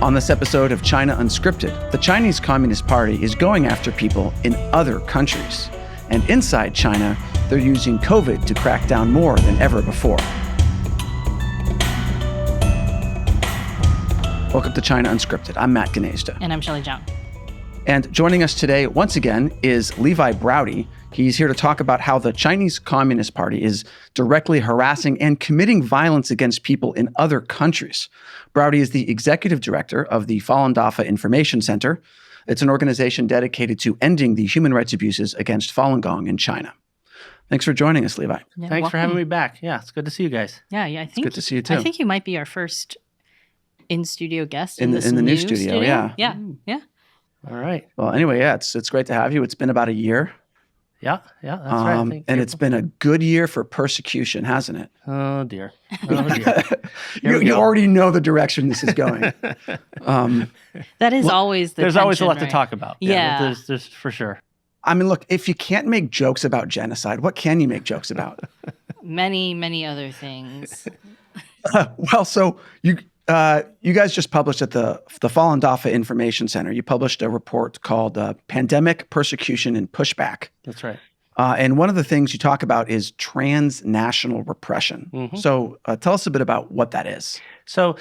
On this episode of China Unscripted, the Chinese Communist Party is going after people in other countries. And inside China, they're using COVID to crack down more than ever before. Welcome to China Unscripted. I'm Matt Gnezda. And I'm Shelley Zhang. And joining us today, once again, is Levi Browde. He's here to talk about how the Chinese Communist Party is directly harassing and committing violence against people in other countries. Browde is the executive director of the Falun Dafa Information Center. It's an organization dedicated to ending the human rights abuses against Falun Gong in China. Thanks for joining us, Levi. Yeah, Thanks for having me back. Yeah, it's good to see you guys. Yeah, I think it's good to see you too. I think you might be our first in-studio guest in the new studio. Yeah. All right. Well, anyway, it's great to have you. It's been about a year. Yeah, that's right. And it's been a good year for persecution, hasn't it? Oh, dear. You already know the direction this is going. That is always the There's tension, always a lot right? to talk about. Yeah. There's for sure. I mean, look, if you can't make jokes about genocide, what can you make jokes about? Many, many other things. So you guys just published at the Falun Dafa Information Center. You published a report called Pandemic, Persecution, and Pushback. That's right. And one of the things you talk about is transnational repression. Mm-hmm. So tell us a bit about what that is. So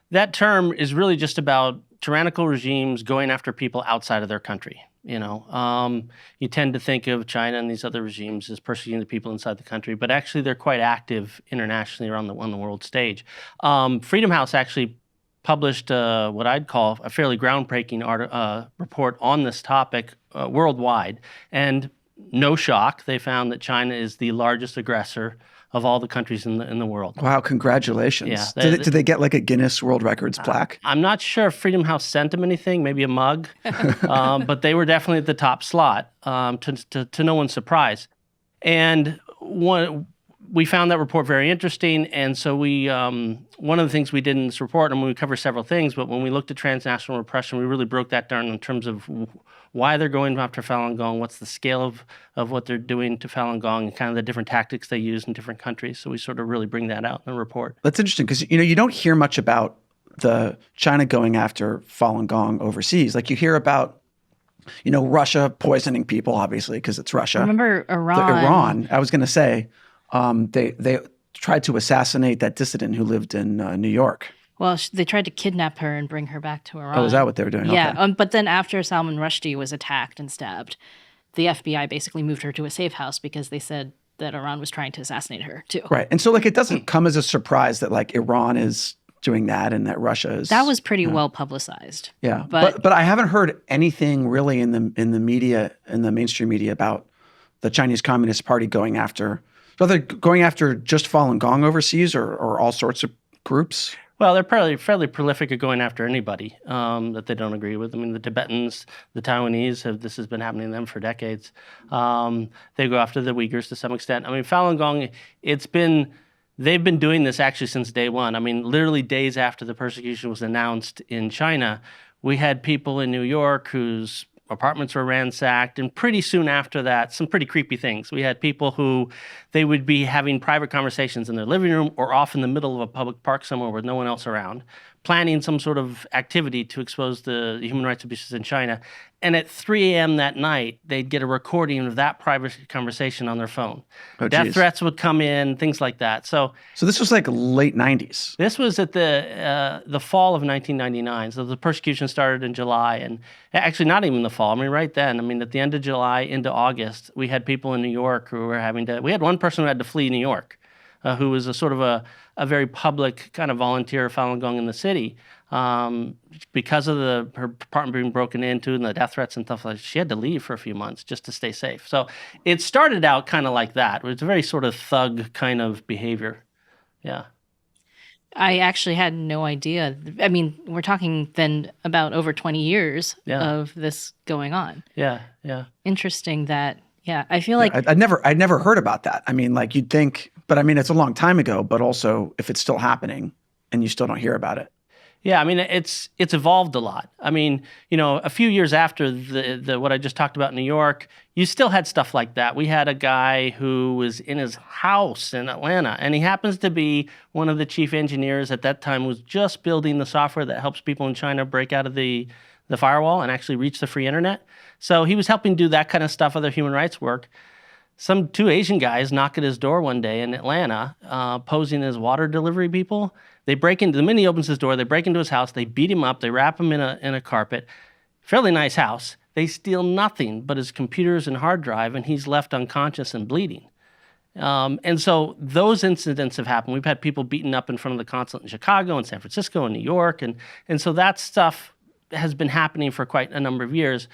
that term is really just about tyrannical regimes going after people outside of their country. You tend to think of China and these other regimes as persecuting the people inside the country, but actually they're quite active internationally on the world stage. Freedom House actually published what I'd call a fairly groundbreaking report on this topic worldwide. And no shock, they found that China is the largest aggressor of all the countries in the world. Wow, congratulations. Yeah, did they get like a Guinness World Records plaque? I'm not sure if Freedom House sent them anything, maybe a mug, but they were definitely at the top slot, to no one's surprise. And we found that report very interesting, and so one of the things we did in this report, and we cover several things, but when we looked at transnational repression, we really broke that down in terms of why they're going after Falun Gong, what's the scale of what they're doing to Falun Gong, and kind of the different tactics they use in different countries. So we sort of really bring that out in the report. That's interesting because you don't hear much about the China going after Falun Gong overseas. Like you hear about Russia poisoning people, obviously, because it's Russia. Remember Iran? Iran. I was going to say they tried to assassinate that dissident who lived in New York. Well, they tried to kidnap her and bring her back to Iran. Oh, is that what they were doing? Yeah, okay. But then after Salman Rushdie was attacked and stabbed, the FBI basically moved her to a safe house because they said that Iran was trying to assassinate her too. Right. And so it doesn't come as a surprise that Iran is doing that and that Russia is. That was pretty well publicized. Yeah. But I haven't heard anything really in the media, in the mainstream media, about the Chinese Communist Party going after. So they're going after just Falun Gong overseas or all sorts of groups? Well, they're probably fairly prolific at going after anybody that they don't agree with. I mean, the Tibetans, the Taiwanese, this has been happening to them for decades. They go after the Uyghurs to some extent. I mean, Falun Gong, they've been doing this actually since day one. I mean, literally days after the persecution was announced in China, we had people in New York whose apartments were ransacked, and pretty soon after that, some pretty creepy things. We had people who they would be having private conversations in their living room or off in the middle of a public park somewhere with no one else around, planning some sort of activity to expose the human rights abuses in China. And at 3 a.m. that night, they'd get a recording of that private conversation on their phone. Death threats would come in, things like that. So this was late 90s. This was at the fall of 1999. So the persecution started in July, and actually not even the fall. I mean, right then. I mean, at the end of July into August, we had people in New York who were we had one person who had to flee New York, who was a sort of a very public kind of volunteer Falun Gong in the city. Because of her apartment being broken into and the death threats and stuff like that, she had to leave for a few months just to stay safe. So it started out kind of like that. It was a very sort of thug kind of behavior. Yeah. I actually had no idea. I mean, we're talking then about over 20 years of this going on. Yeah. Interesting that, I feel like... I'd never heard about that. I mean, you'd think, but I mean, it's a long time ago, but also if it's still happening and you still don't hear about it. Yeah, I mean, it's evolved a lot. I mean, a few years after the what I just talked about in New York, you still had stuff like that. We had a guy who was in his house in Atlanta, and he happens to be one of the chief engineers at that time, was just building the software that helps people in China break out of the firewall and actually reach the free internet. So he was helping do that kind of stuff, other human rights work. Some 2 Asian guys knock at his door one day in Atlanta, posing as water delivery people. They break into, the minute he opens his door, they break into his house, they beat him up, they wrap him in a carpet. Fairly nice house. They steal nothing but his computers and hard drive, and he's left unconscious and bleeding. And so those incidents have happened. We've had people beaten up in front of the consulate in Chicago and San Francisco and New York. And so that stuff has been happening for quite a number of years.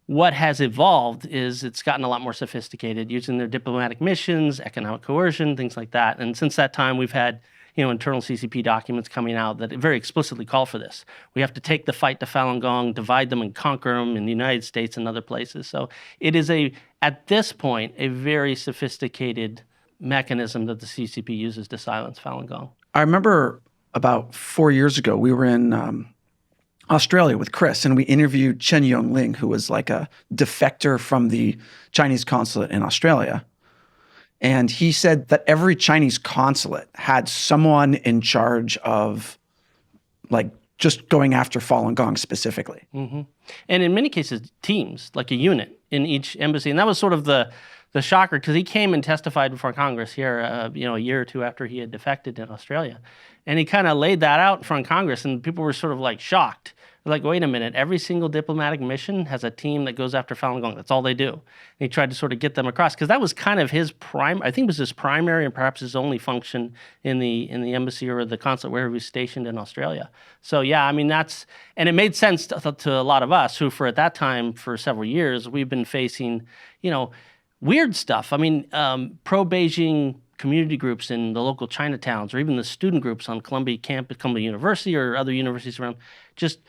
What has evolved is it's gotten a lot more sophisticated, using their diplomatic missions, economic coercion, things like that. And since that time, we've had internal CCP documents coming out that very explicitly call for this. We have to take the fight to Falun Gong, divide them and conquer them in the United States and other places. So it is at this point, a very sophisticated mechanism that the CCP uses to silence Falun Gong. I remember about 4 years ago, we were in Australia with Chris, and we interviewed Chen Yongling, who was like a defector from the Chinese consulate in Australia. And he said that every Chinese consulate had someone in charge of like just going after Falun Gong specifically. Mm-hmm. And in many cases, teams, like a unit in each embassy. And that was sort of the shocker, because he came and testified before Congress here, a year or two after he had defected in Australia. And he kind of laid that out in front of Congress, and people were sort of like shocked. They're like, wait a minute, every single diplomatic mission has a team that goes after Falun Gong. That's all they do. And he tried to sort of get them across, because that was kind of his I think it was his primary and perhaps his only function in the embassy or the consulate where he was stationed in Australia. So yeah, I mean, and it made sense to a lot of us who, at that time, for several years, we've been facing, weird stuff. I mean, pro-Beijing community groups in the local Chinatowns, or even the student groups on Columbia University or other universities around, just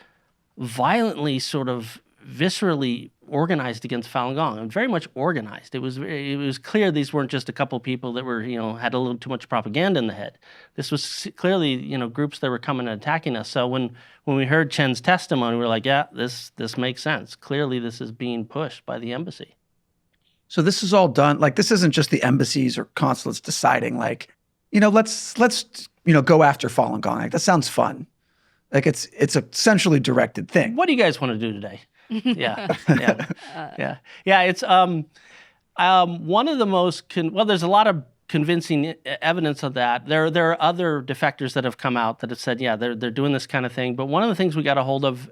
violently, sort of viscerally organized against Falun Gong, and very much organized. It was clear these weren't just a couple people that were, had a little too much propaganda in the head. This was clearly, groups that were coming and attacking us. So when we heard Chen's testimony, we were like, yeah, this makes sense. Clearly, this is being pushed by the embassy. So this is all done, like, this isn't just the embassies or consulates deciding, like, let's go after Falun Gong. Like, that sounds fun. Like, it's a centrally directed thing. What do you guys want to do today? Yeah. It's one of the most there's a lot of convincing evidence of that. There are other defectors that have come out that have said, yeah, they're doing this kind of thing. But one of the things we got a hold of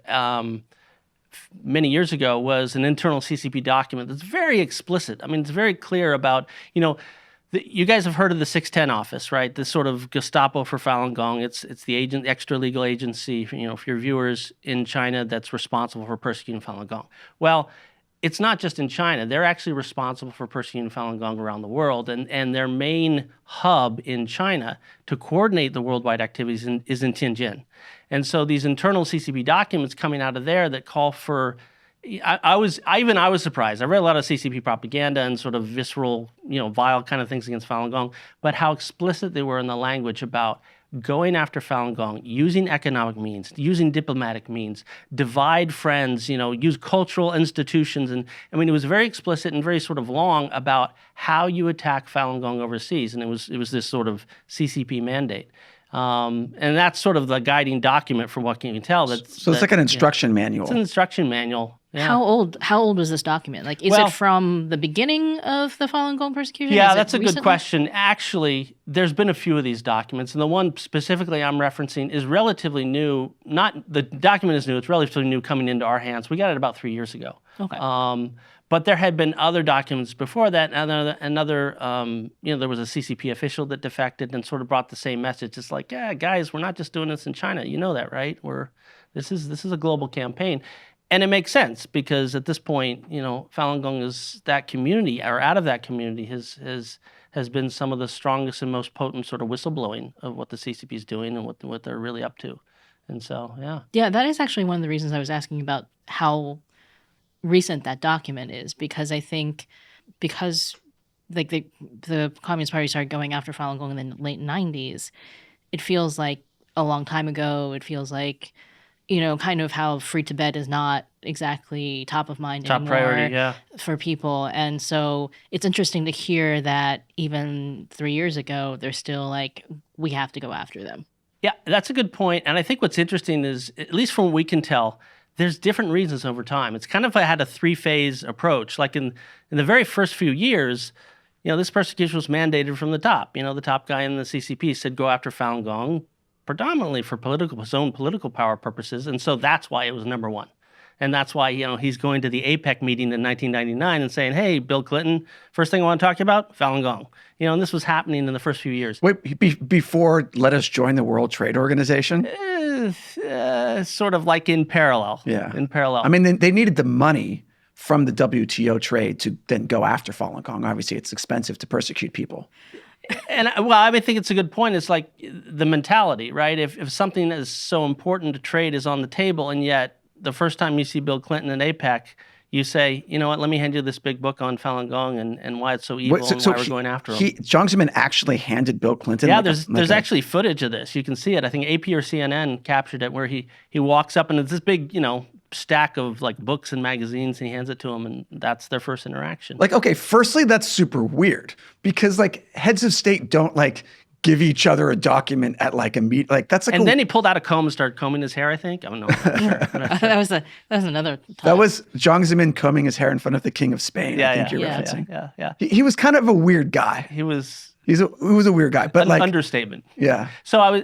many years ago was an internal CCP document that's very explicit. I mean, it's very clear about, you guys have heard of the 610 office, right? This sort of Gestapo for Falun Gong. It's the extra legal agency, for your viewers in China, that's responsible for persecuting Falun Gong. Well, it's not just in China. They're actually responsible for persecuting Falun Gong around the world. And their main hub in China to coordinate the worldwide activities is in Tianjin. And so these internal CCP documents coming out of there that call for, I was surprised. I read a lot of CCP propaganda and sort of visceral, vile kind of things against Falun Gong, but how explicit they were in the language about going after Falun Gong, using economic means, using diplomatic means, divide friends, use cultural institutions. And I mean, it was very explicit and very sort of long about how you attack Falun Gong overseas. And it was this sort of CCP mandate. And that's sort of the guiding document from what you can tell. So it's like an instruction manual. It's an instruction manual. Yeah. How old was this document? Like, is it from the beginning of the Falun Gong persecution? Yeah, that's a good question. Actually, there's been a few of these documents, and the one specifically I'm referencing is relatively new. The document is new; it's relatively new, coming into our hands. We got it about 3 years ago. Okay. But there had been other documents before that, and there was a CCP official that defected and sort of brought the same message. It's like, yeah, guys, we're not just doing this in China. You know that, right? This is a global campaign. And it makes sense, because at this point, Falun Gong is that community, or out of that community, has been some of the strongest and most potent sort of whistleblowing of what the CCP is doing and what they're really up to. And so, yeah. Yeah, that is actually one of the reasons I was asking about how recent that document is, because I think like the Communist Party started going after Falun Gong in the late 90s, it feels like a long time ago. It feels like, kind of how free Tibet is not exactly top of mind Top anymore priority, for people. And so it's interesting to hear that even 3 years ago, they're still like, we have to go after them. Yeah, that's a good point. And I think what's interesting is, at least from what we can tell, there's different reasons over time. It's kind of had a three-phase approach. Like in the very first few years, this persecution was mandated from the top. The top guy in the CCP said go after Falun Gong predominantly for his own political power purposes. And so that's why it was number one. And that's why, he's going to the APEC meeting in 1999 and saying, hey, Bill Clinton, first thing I want to talk about, Falun Gong. And this was happening in the first few years. Wait, before let us join the World Trade Organization? Sort of like in parallel. Yeah. In parallel. I mean, they needed the money from the WTO trade to then go after Falun Gong. Obviously, it's expensive to persecute people. And I think it's a good point. It's like the mentality, right? If something that is so important to trade is on the table, and yet the first time you see Bill Clinton in APEC, you say, you know what, let me hand you this big book on Falun Gong and why it's so evil and why we're going after him. Jiang Zemin actually handed Bill Clinton. Yeah, there's actually footage of this. You can see it. I think AP or CNN captured it, where he walks up and it's this big, stack of like books and magazines, and he hands it to him, and that's their first interaction. Like, okay, firstly, that's super weird because like heads of state don't like give each other a document at like a meet. Like that's like. And then he pulled out a comb and started combing his hair. I think. I don't know. I'm not sure. That was another time. That was Jiang Zemin combing his hair in front of the King of Spain. I think you're referencing. Yeah. He was kind of a weird guy. He was a weird guy, but like understatement. Yeah. So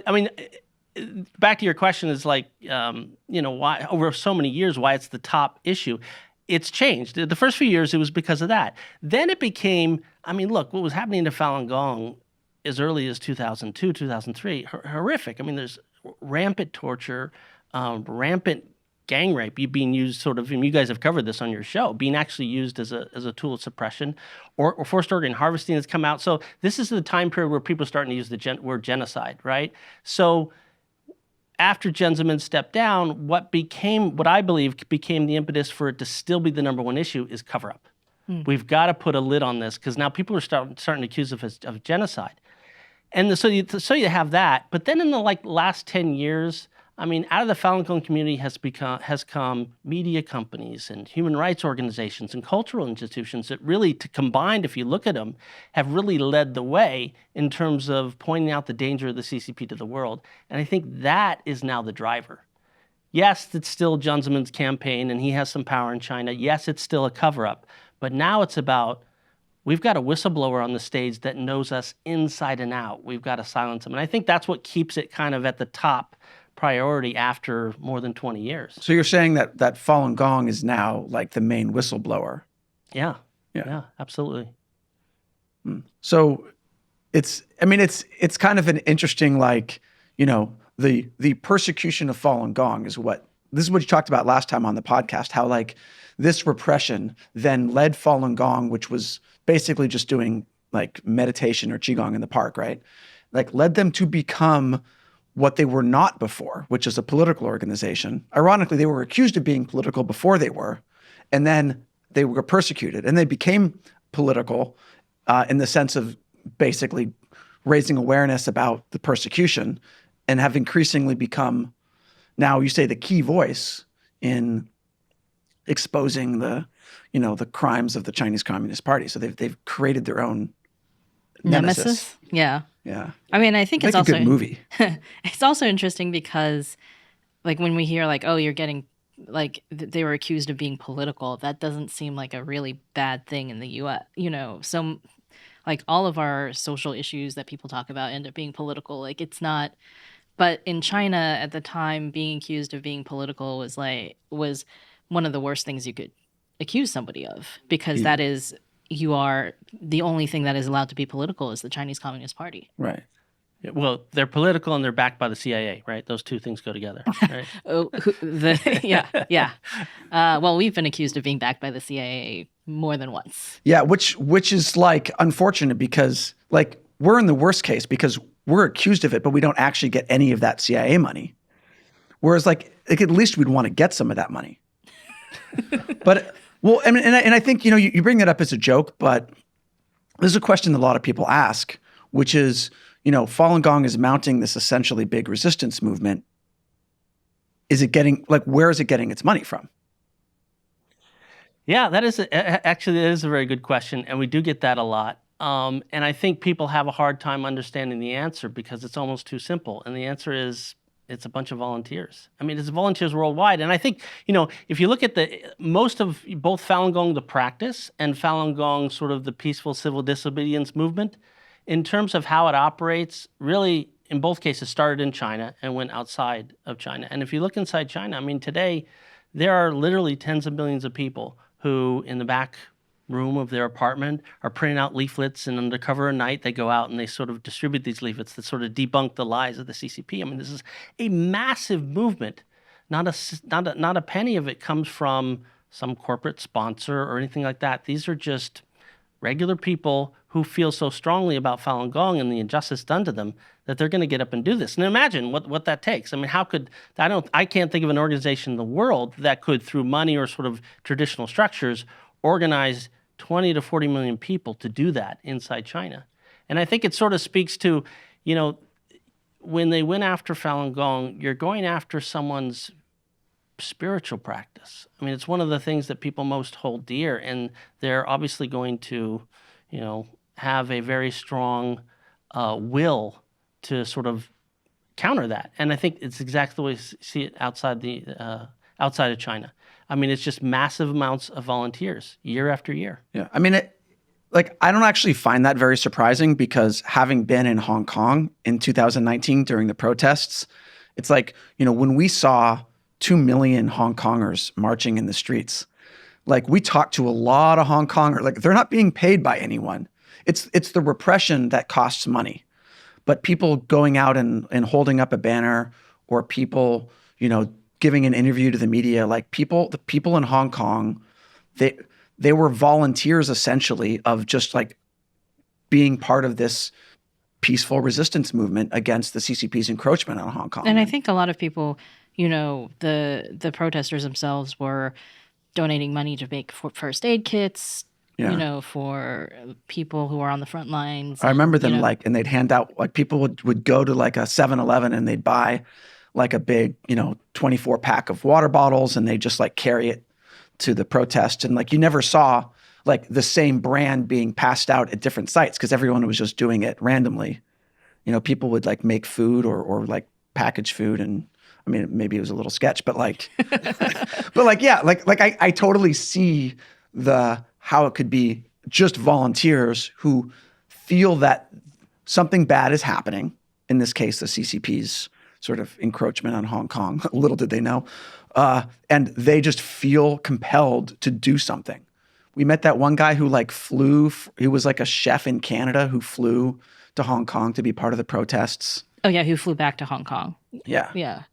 back to your question is like, why over so many years, why it's the top issue. It's changed. The first few years, it was because of that. Then it became, look, what was happening to Falun Gong as early as 2002, 2003, horrific. There's rampant torture, rampant gang rape being used and you guys have covered this on your show, being actually used as a tool of suppression, or forced organ harvesting has come out. So this is the time period where people are starting to use the word genocide, right? So after Jiang Zemin stepped down, what I believe became the impetus for it to still be the number one issue is cover-up. We've got to put a lid on this because now people are starting to accuse of genocide. And so you have that. But then in the last 10 years, out of the Falun Gong community has come media companies and human rights organizations and cultural institutions that really, combined, if you look at them, have really led the way in terms of pointing out the danger of the CCP to the world. And I think that is now the driver. Yes, it's still Jiang Zemin's campaign and he has some power in China. Yes, it's still a cover-up. But now it's about, we've got a whistleblower on the stage that knows us inside and out. We've got to silence him. And I think that's what keeps it kind of at the top priority after more than 20 years. So you're saying that Falun Gong is now like the main whistleblower? Yeah, absolutely. So it's kind of an interesting, the persecution of Falun Gong is what you talked about last time on the podcast, how like this repression then led Falun Gong, which was basically just doing like meditation or Qigong in the park, right? Like led them to become what they were not before, which is a political organization. Ironically, they were accused of being political before they were, and then they were persecuted, and they became political in the sense of basically raising awareness about the persecution and have increasingly become, now you say, the key voice in exposing the crimes of the Chinese Communist Party. So they've created their own nemesis. Yeah. Yeah. I think it's also a good movie. It's also interesting because, like, when we hear like, oh, you're getting like they were accused of being political, that doesn't seem like a really bad thing in the U.S. So like all of our social issues that people talk about end up being political. Like it's not. But in China at the time, being accused of being political was one of the worst things you could accuse somebody of, because that is, you are the only thing that is allowed to be political is the Chinese Communist Party. Right. Well, they're political and they're backed by the CIA, right? Those two things go together, right? Yeah. Well, we've been accused of being backed by the CIA more than once. Yeah, which is like unfortunate because like we're in the worst case because we're accused of it, but we don't actually get any of that CIA money. Whereas like at least we'd want to get some of that money. But well, and I think, you bring that up as a joke, but there's a question that a lot of people ask, which is, Falun Gong is mounting this essentially big resistance movement. Is it getting, where is it getting its money from? Yeah, that is actually that is a very good question, and we do get that a lot. And I think people have a hard time understanding the answer because it's almost too simple. And the answer is it's a bunch of volunteers. I mean, it's volunteers worldwide. And I think, if you look at most of both Falun Gong, the practice, and Falun Gong, sort of the peaceful civil disobedience movement, in terms of how it operates, really, in both cases, started in China and went outside of China. And if you look inside China, I mean, today, there are literally tens of millions of people who, in the back room of their apartment, are printing out leaflets, and under cover of night, they go out and they sort of distribute these leaflets that sort of debunk the lies of the CCP. I mean, this is a massive movement. Not a penny of it comes from some corporate sponsor or anything like that. These are just regular people who feel so strongly about Falun Gong and the injustice done to them that they're going to get up and do this. And imagine what that takes. I mean, I can't think of an organization in the world that could, through money or sort of traditional structures, organize 20 to 40 million people to do that inside China. And I think it sort of speaks to, when they went after Falun Gong, you're going after someone's spiritual practice. I mean, it's one of the things that people most hold dear, and they're obviously going to, have a very strong will to sort of counter that. And I think it's exactly the way we see it outside of China. I mean, it's just massive amounts of volunteers year after year. Yeah. I mean, I don't actually find that very surprising because having been in Hong Kong in 2019 during the protests, it's like, when we saw 2 million Hong Kongers marching in the streets, we talked to a lot of Hong Kongers, they're not being paid by anyone. It's the repression that costs money. But people going out and holding up a banner, or people, giving an interview to the media, the people in Hong Kong, they were volunteers essentially of just being part of this peaceful resistance movement against the CCP's encroachment on Hong Kong. And I think a lot of people, the protesters themselves were donating money to make first aid kits, for people who are on the front lines. I remember them and they'd hand out, people would go to a 7-Eleven and they'd buy a big, 24 pack of water bottles, and they just carry it to the protest. And you never saw the same brand being passed out at different sites because everyone was just doing it randomly. People would make food or package food, and I mean, maybe it was a little sketch, but I totally see how it could be just volunteers who feel that something bad is happening. In this case, the CCP's sort of encroachment on Hong Kong. Little did they know. And they just feel compelled to do something. We met that one guy who flew. He was a chef in Canada who flew to Hong Kong to be part of the protests. Oh yeah, who flew back to Hong Kong. Yeah. Yeah.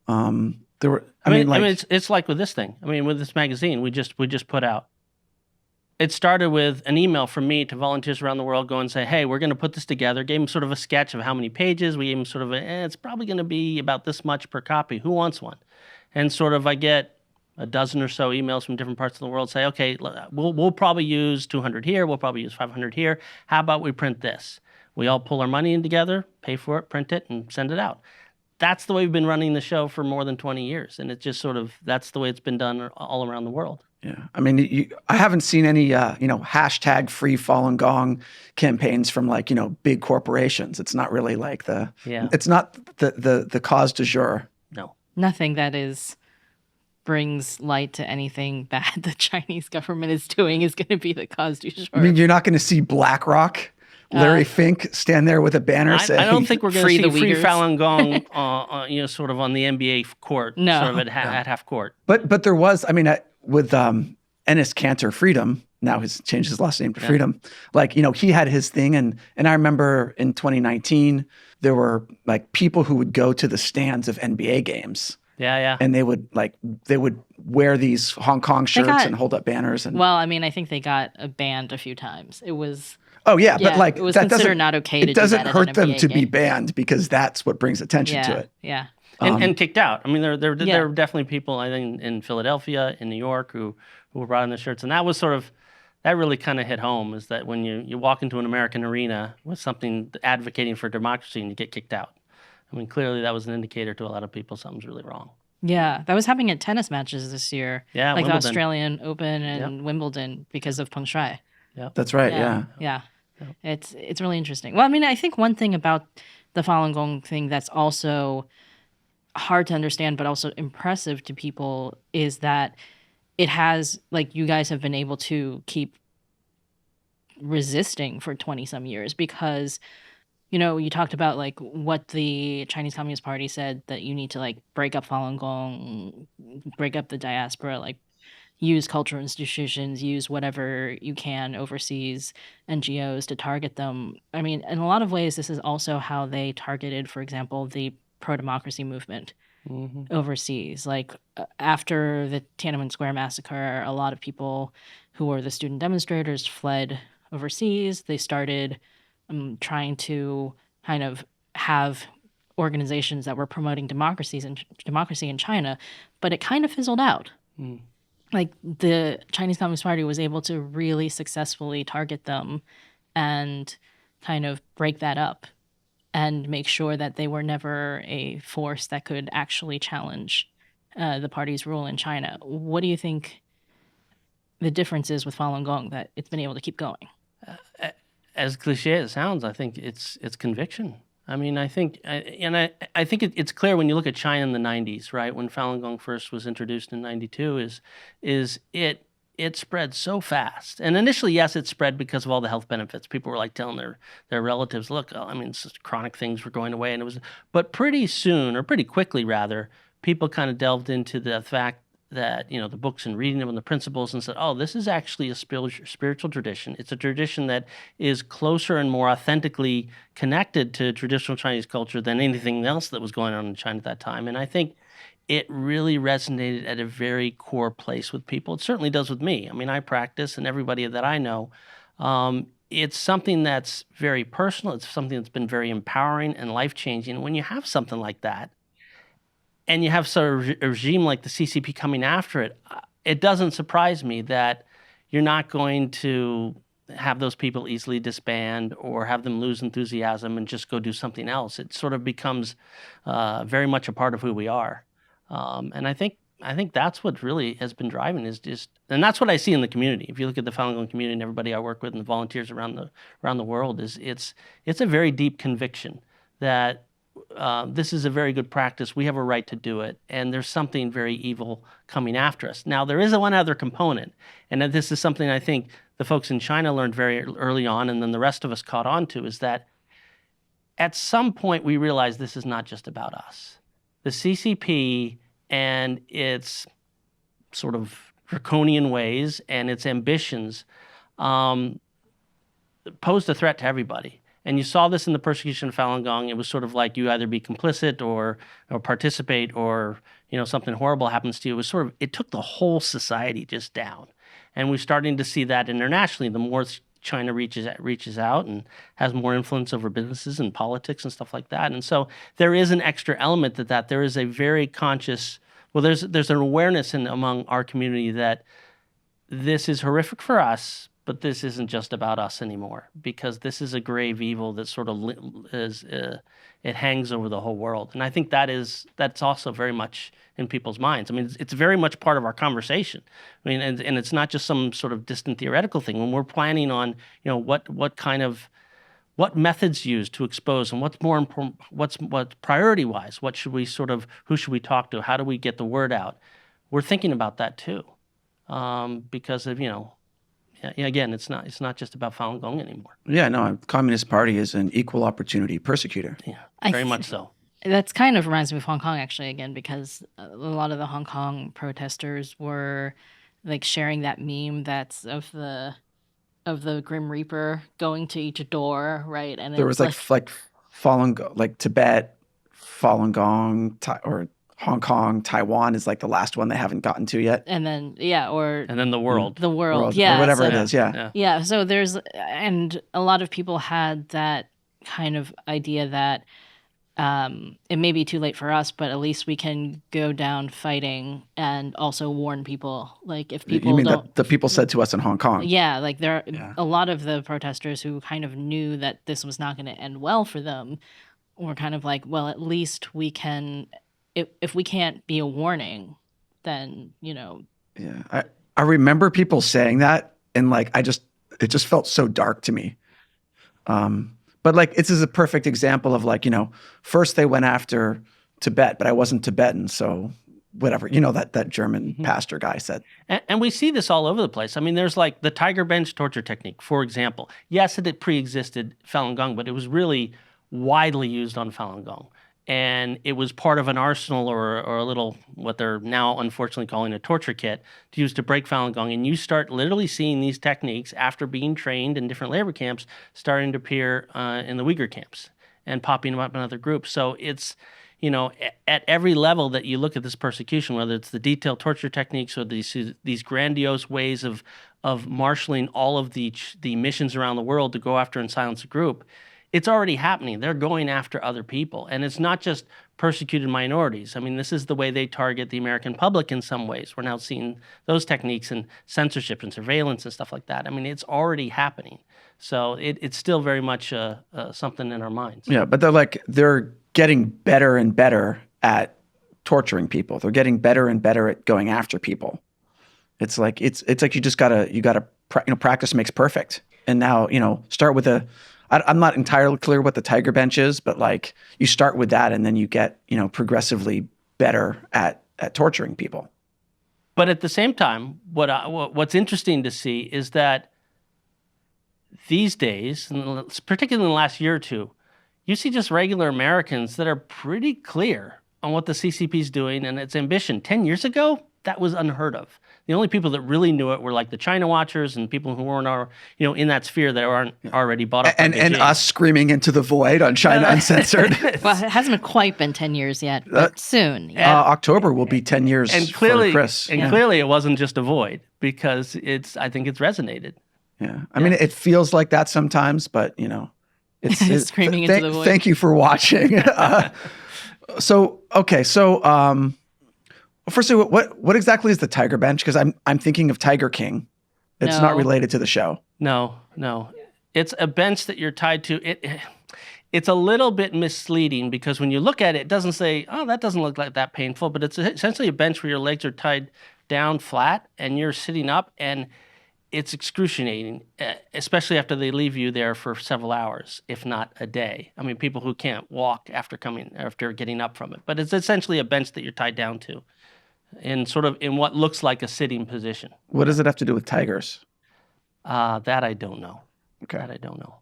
There were. I mean, it's like with this thing. I mean, with this magazine, we just put out. It started with an email from me to volunteers around the world going and say, hey, we're going to put this together. Gave them sort of a sketch of how many pages. We gave them sort of it's probably going to be about this much per copy. Who wants one? And sort of I get a dozen or so emails from different parts of the world say, okay, we'll probably use 200 here. We'll probably use 500 here. How about we print this? We all pull our money in together, pay for it, print it, and send it out. That's the way we've been running the show for more than 20 years. And it's just sort of, that's the way it's been done all around the world. Yeah. I mean, I haven't seen any, hashtag free Falun Gong campaigns from big corporations. It's not really it's not the cause du jour. No. Nothing that brings light to anything bad the Chinese government is doing is going to be the cause du jour. I mean, you're not going to see BlackRock, Larry Fink stand there with a banner saying, I don't think we're going to see free Uyghurs. Falun Gong, sort of on the NBA court, sort of at half court. But there was, with Enes Kanter Freedom, now he's changed his last name to Freedom. He had his thing, and I remember in 2019 there were people who would go to the stands of NBA games. Yeah. And they would wear these Hong Kong shirts and hold up banners. And well, I think they got banned a few times. It was. Oh yeah, but it was considered not okay to do that. It doesn't hurt them to be game. banned because that's what brings attention to it. Yeah. And kicked out. I mean, there are definitely people, I think, in Philadelphia, in New York, who were brought in the shirts, and that was that really kind of hit home, is that when you walk into an American arena with something advocating for democracy and you get kicked out. I mean, clearly that was an indicator to a lot of people something's really wrong. Yeah, that was happening at tennis matches this year. Yeah, like Wimbledon. the Australian Open and Wimbledon because of Peng Shuai. Yep. That's right. Yeah. Yeah. It's really interesting. Well, I mean, I think one thing about the Falun Gong thing that's also hard to understand, but also impressive to people, is that it has, like, you guys have been able to keep resisting for 20 some years because, you know, you talked about like what the Chinese Communist Party said, that you need to like break up Falun Gong, break up the diaspora, like use cultural institutions, use whatever you can overseas NGOs to target them. I mean, in a lot of ways, this is also how they targeted, for example, the pro-democracy movement overseas. Like after the Tiananmen Square massacre, a lot of people who were the student demonstrators fled overseas. They started trying to kind of have organizations that were promoting democracy in China, but it kind of fizzled out. Like the Chinese Communist Party was able to really successfully target them and kind of break that up and make sure that they were never a force that could actually challenge the party's rule in China. What do you think the difference is with Falun Gong that it's been able to keep going? As cliche as it sounds, I think it's conviction. I mean, I think it's clear when you look at China in the 90s, right, when Falun Gong first was introduced in 92, is it spread so fast. And initially, yes, it spread because of all the health benefits. People were like telling their relatives, look, I mean, chronic things were going away. But pretty soon, or pretty quickly rather, people kind of delved into the fact that, you know, the books and reading them and the principles, and said, oh, this is actually a spiritual tradition. It's a tradition that is closer and more authentically connected to traditional Chinese culture than anything else that was going on in China at that time. And I think it really resonated at a very core place with people. It certainly does with me. I mean, I practice, and everybody that I know, it's something that's very personal. It's something that's been very empowering and life-changing. When you have something like that, and you have sort of a regime like the CCP coming after it, it doesn't surprise me that you're not going to have those people easily disband or have them lose enthusiasm and just go do something else. It sort of becomes very much a part of who we are. And I think that's what really has been driving, is just, and that's what I see in the community. If you look at the Falun Gong community and everybody I work with and the volunteers around the world, it's a very deep conviction that this is a very good practice. We have a right to do it, and there's something very evil coming after us. Now, there is one other component, and this is something I think the folks in China learned very early on, and then the rest of us caught on to, is that at some point we realized this is not just about us. The CCP and its sort of draconian ways and its ambitions posed a threat to everybody. And you saw this in the persecution of Falun Gong. It was sort of like you either be complicit or participate, or, you know, something horrible happens to you. It was sort of, it took the whole society just down. And we're starting to see that internationally. The more China reaches out and has more influence over businesses and politics and stuff like that. And so there is an extra element to that. There is a very conscious, well, there's an awareness among our community that this is horrific for us, but this isn't just about us anymore, because this is a grave evil that sort of it hangs over the whole world. And I think that's also very much in people's minds. I mean, it's very much part of our conversation. I mean, and it's not just some sort of distant theoretical thing. When we're planning on, you know, what methods used to expose, and what's more important, what's priority-wise, who should we talk to, how do we get the word out? We're thinking about that too, because of, you know, again, it's not just about Falun Gong anymore. Yeah, no, Communist Party is an equal opportunity persecutor. Yeah, very much so. That's kind of reminds me of Hong Kong, actually, again, because a lot of the Hong Kong protesters were like sharing that meme that's of the Grim Reaper going to each door, right? And there was like Falun Gong, like Tibet, Falun Gong, or Hong Kong, Taiwan is like the last one they haven't gotten to yet. And then, and then the world. The world, yeah. Or whatever it is, yeah. Yeah, so and a lot of people had that kind of idea that it may be too late for us, but at least we can go down fighting and also warn people. Like if people You mean don't, the people said to us in Hong Kong? yeah, like there are a lot of the protesters who kind of knew that this was not going to end well for them were kind of like, well, at least we can, if we can't be a warning, then, Yeah. I remember people saying that, and like it just felt so dark to me. But like this is a perfect example of like, first they went after Tibet, but I wasn't Tibetan, so whatever. That German pastor guy said. And we see this all over the place. I mean, there's like the tiger bench torture technique, for example. Yes, it had pre-existed Falun Gong, but it was really widely used on Falun Gong. And it was part of an arsenal or a little, what they're now unfortunately calling a torture kit, to use to break Falun Gong. And you start literally seeing these techniques after being trained in different labor camps starting to appear in the Uyghur camps and popping up in other groups. So it's, at every level that you look at this persecution, whether it's the detailed torture techniques or these grandiose ways of marshaling all of the missions around the world to go after and silence a group, it's already happening. They're going after other people. And it's not just persecuted minorities. I mean, this is the way they target the American public in some ways. We're now seeing those techniques in censorship and surveillance and stuff like that. I mean, it's already happening. So it's still very much something in our minds. Yeah, but they're getting better and better at torturing people. They're getting better and better at going after people. It's like you just gotta practice makes perfect. And now start with I'm not entirely clear what the tiger bench is, but like you start with that and then you get, progressively better at torturing people. But at the same time, what's interesting to see is that these days, particularly in the last year or two, you see just regular Americans that are pretty clear on what the CCP is doing and its ambition. 10 years ago, that was unheard of. The only people that really knew it were like the China watchers and people who weren't, in that sphere that aren't already bought up. And us screaming into the void on China Uncensored. Well, it hasn't quite been 10 years yet, but soon. October will be 10 years for Chris. And clearly it wasn't just a void because I think it's resonated. Yeah. I mean, it feels like that sometimes, but, it's screaming into the void. Thank you for watching. Firstly, what exactly is the Tiger Bench? Because I'm thinking of Tiger King. It's not related to the show. No. It's a bench that you're tied to. It's a little bit misleading because when you look at it, it doesn't say, oh, that doesn't look like that painful, but it's essentially a bench where your legs are tied down flat and you're sitting up, and it's excruciating, especially after they leave you there for several hours, if not a day. I mean, people who can't walk after getting up from it. But it's essentially a bench that you're tied down to in what looks like a sitting position. What does it have to do with tigers? That I don't know. Okay. That I don't know.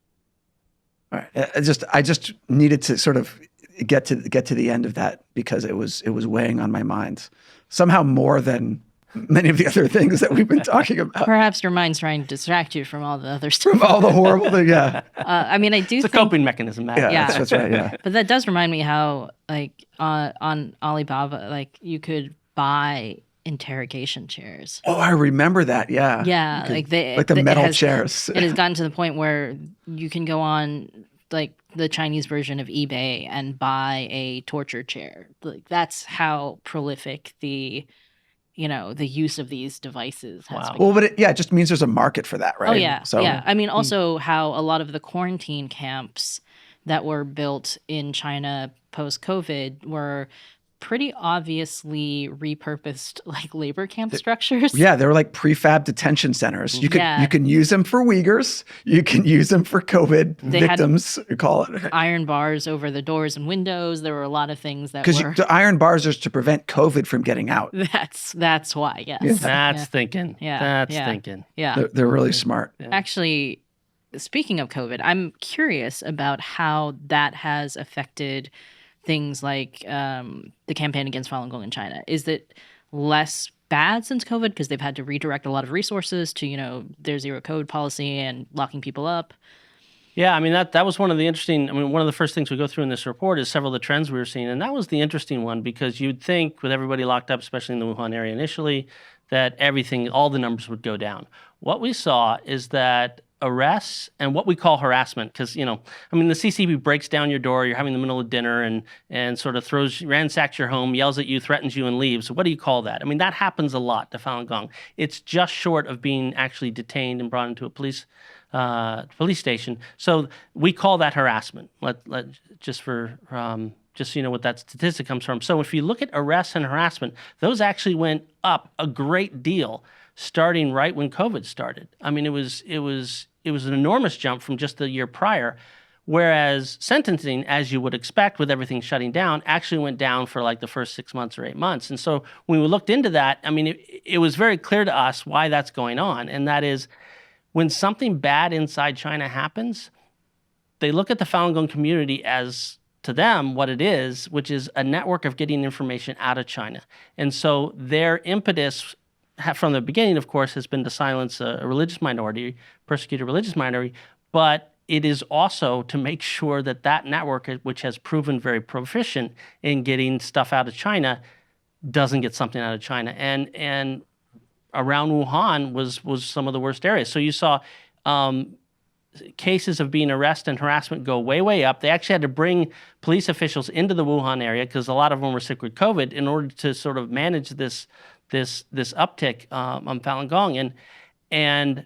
All right. I just needed to sort of get to the end of that because it was weighing on my mind somehow more than many of the other things that we've been talking about. Perhaps your mind's trying to distract you from all the other stuff. From all the horrible things, yeah. I mean, I do think... It's a coping mechanism, Matt. Yeah. That's right, yeah. But that does remind me how, like, on Alibaba, like, you could buy interrogation chairs. Oh, I remember that, yeah. Yeah, like the metal chairs. It has gotten to the point where you can go on, like, the Chinese version of eBay and buy a torture chair. Like, that's how prolific the use of these devices has become. Well, but it just means there's a market for that, right? Oh, yeah. So, yeah. I mean, also how a lot of the quarantine camps that were built in China post-COVID were pretty obviously repurposed like labor camp structures. Yeah, they were like prefab detention centers. You can use them for Uyghurs. You can use them for COVID victims. You call it iron bars over the doors and windows. There were a lot of things that because the iron bars are to prevent COVID from getting out. That's why. Yes, that's thinking. Yeah, thinking. Yeah, they're really smart. Yeah. Actually, speaking of COVID, I'm curious about how that has affected things like the campaign against Falun Gong in China. Is it less bad since COVID because they've had to redirect a lot of resources to, their zero COVID policy and locking people up? Yeah, I mean, that was one of the interesting, one of the first things we go through in this report is several of the trends we were seeing. And that was the interesting one because you'd think with everybody locked up, especially in the Wuhan area initially, that all the numbers would go down. What we saw is that arrests and what we call harassment, because, the CCP breaks down your door, you're having the middle of dinner and sort of ransacks your home, yells at you, threatens you, and leaves. So what do you call that? That happens a lot to Falun Gong. It's just short of being actually detained and brought into a police station. So we call that harassment. Just so you know what that statistic comes from. So if you look at arrests and harassment, those actually went up a great deal starting right when COVID started. It was an enormous jump from just the year prior, whereas sentencing, as you would expect with everything shutting down, actually went down for like the first 6 months or 8 months. And so when we looked into that, it was very clear to us why that's going on. And that is, when something bad inside China happens, they look at the Falun Gong community as, to them, what it is, which is a network of getting information out of China. And so their impetus from the beginning, of course, has been to silence a religious minority, persecuted religious minority, but it is also to make sure that that network, which has proven very proficient in getting stuff out of China, doesn't get something out of China. And around Wuhan was some of the worst areas. So you saw cases of being arrested and harassment go way, way up. They actually had to bring police officials into the Wuhan area because a lot of them were sick with COVID in order to sort of manage this uptick on Falun Gong. And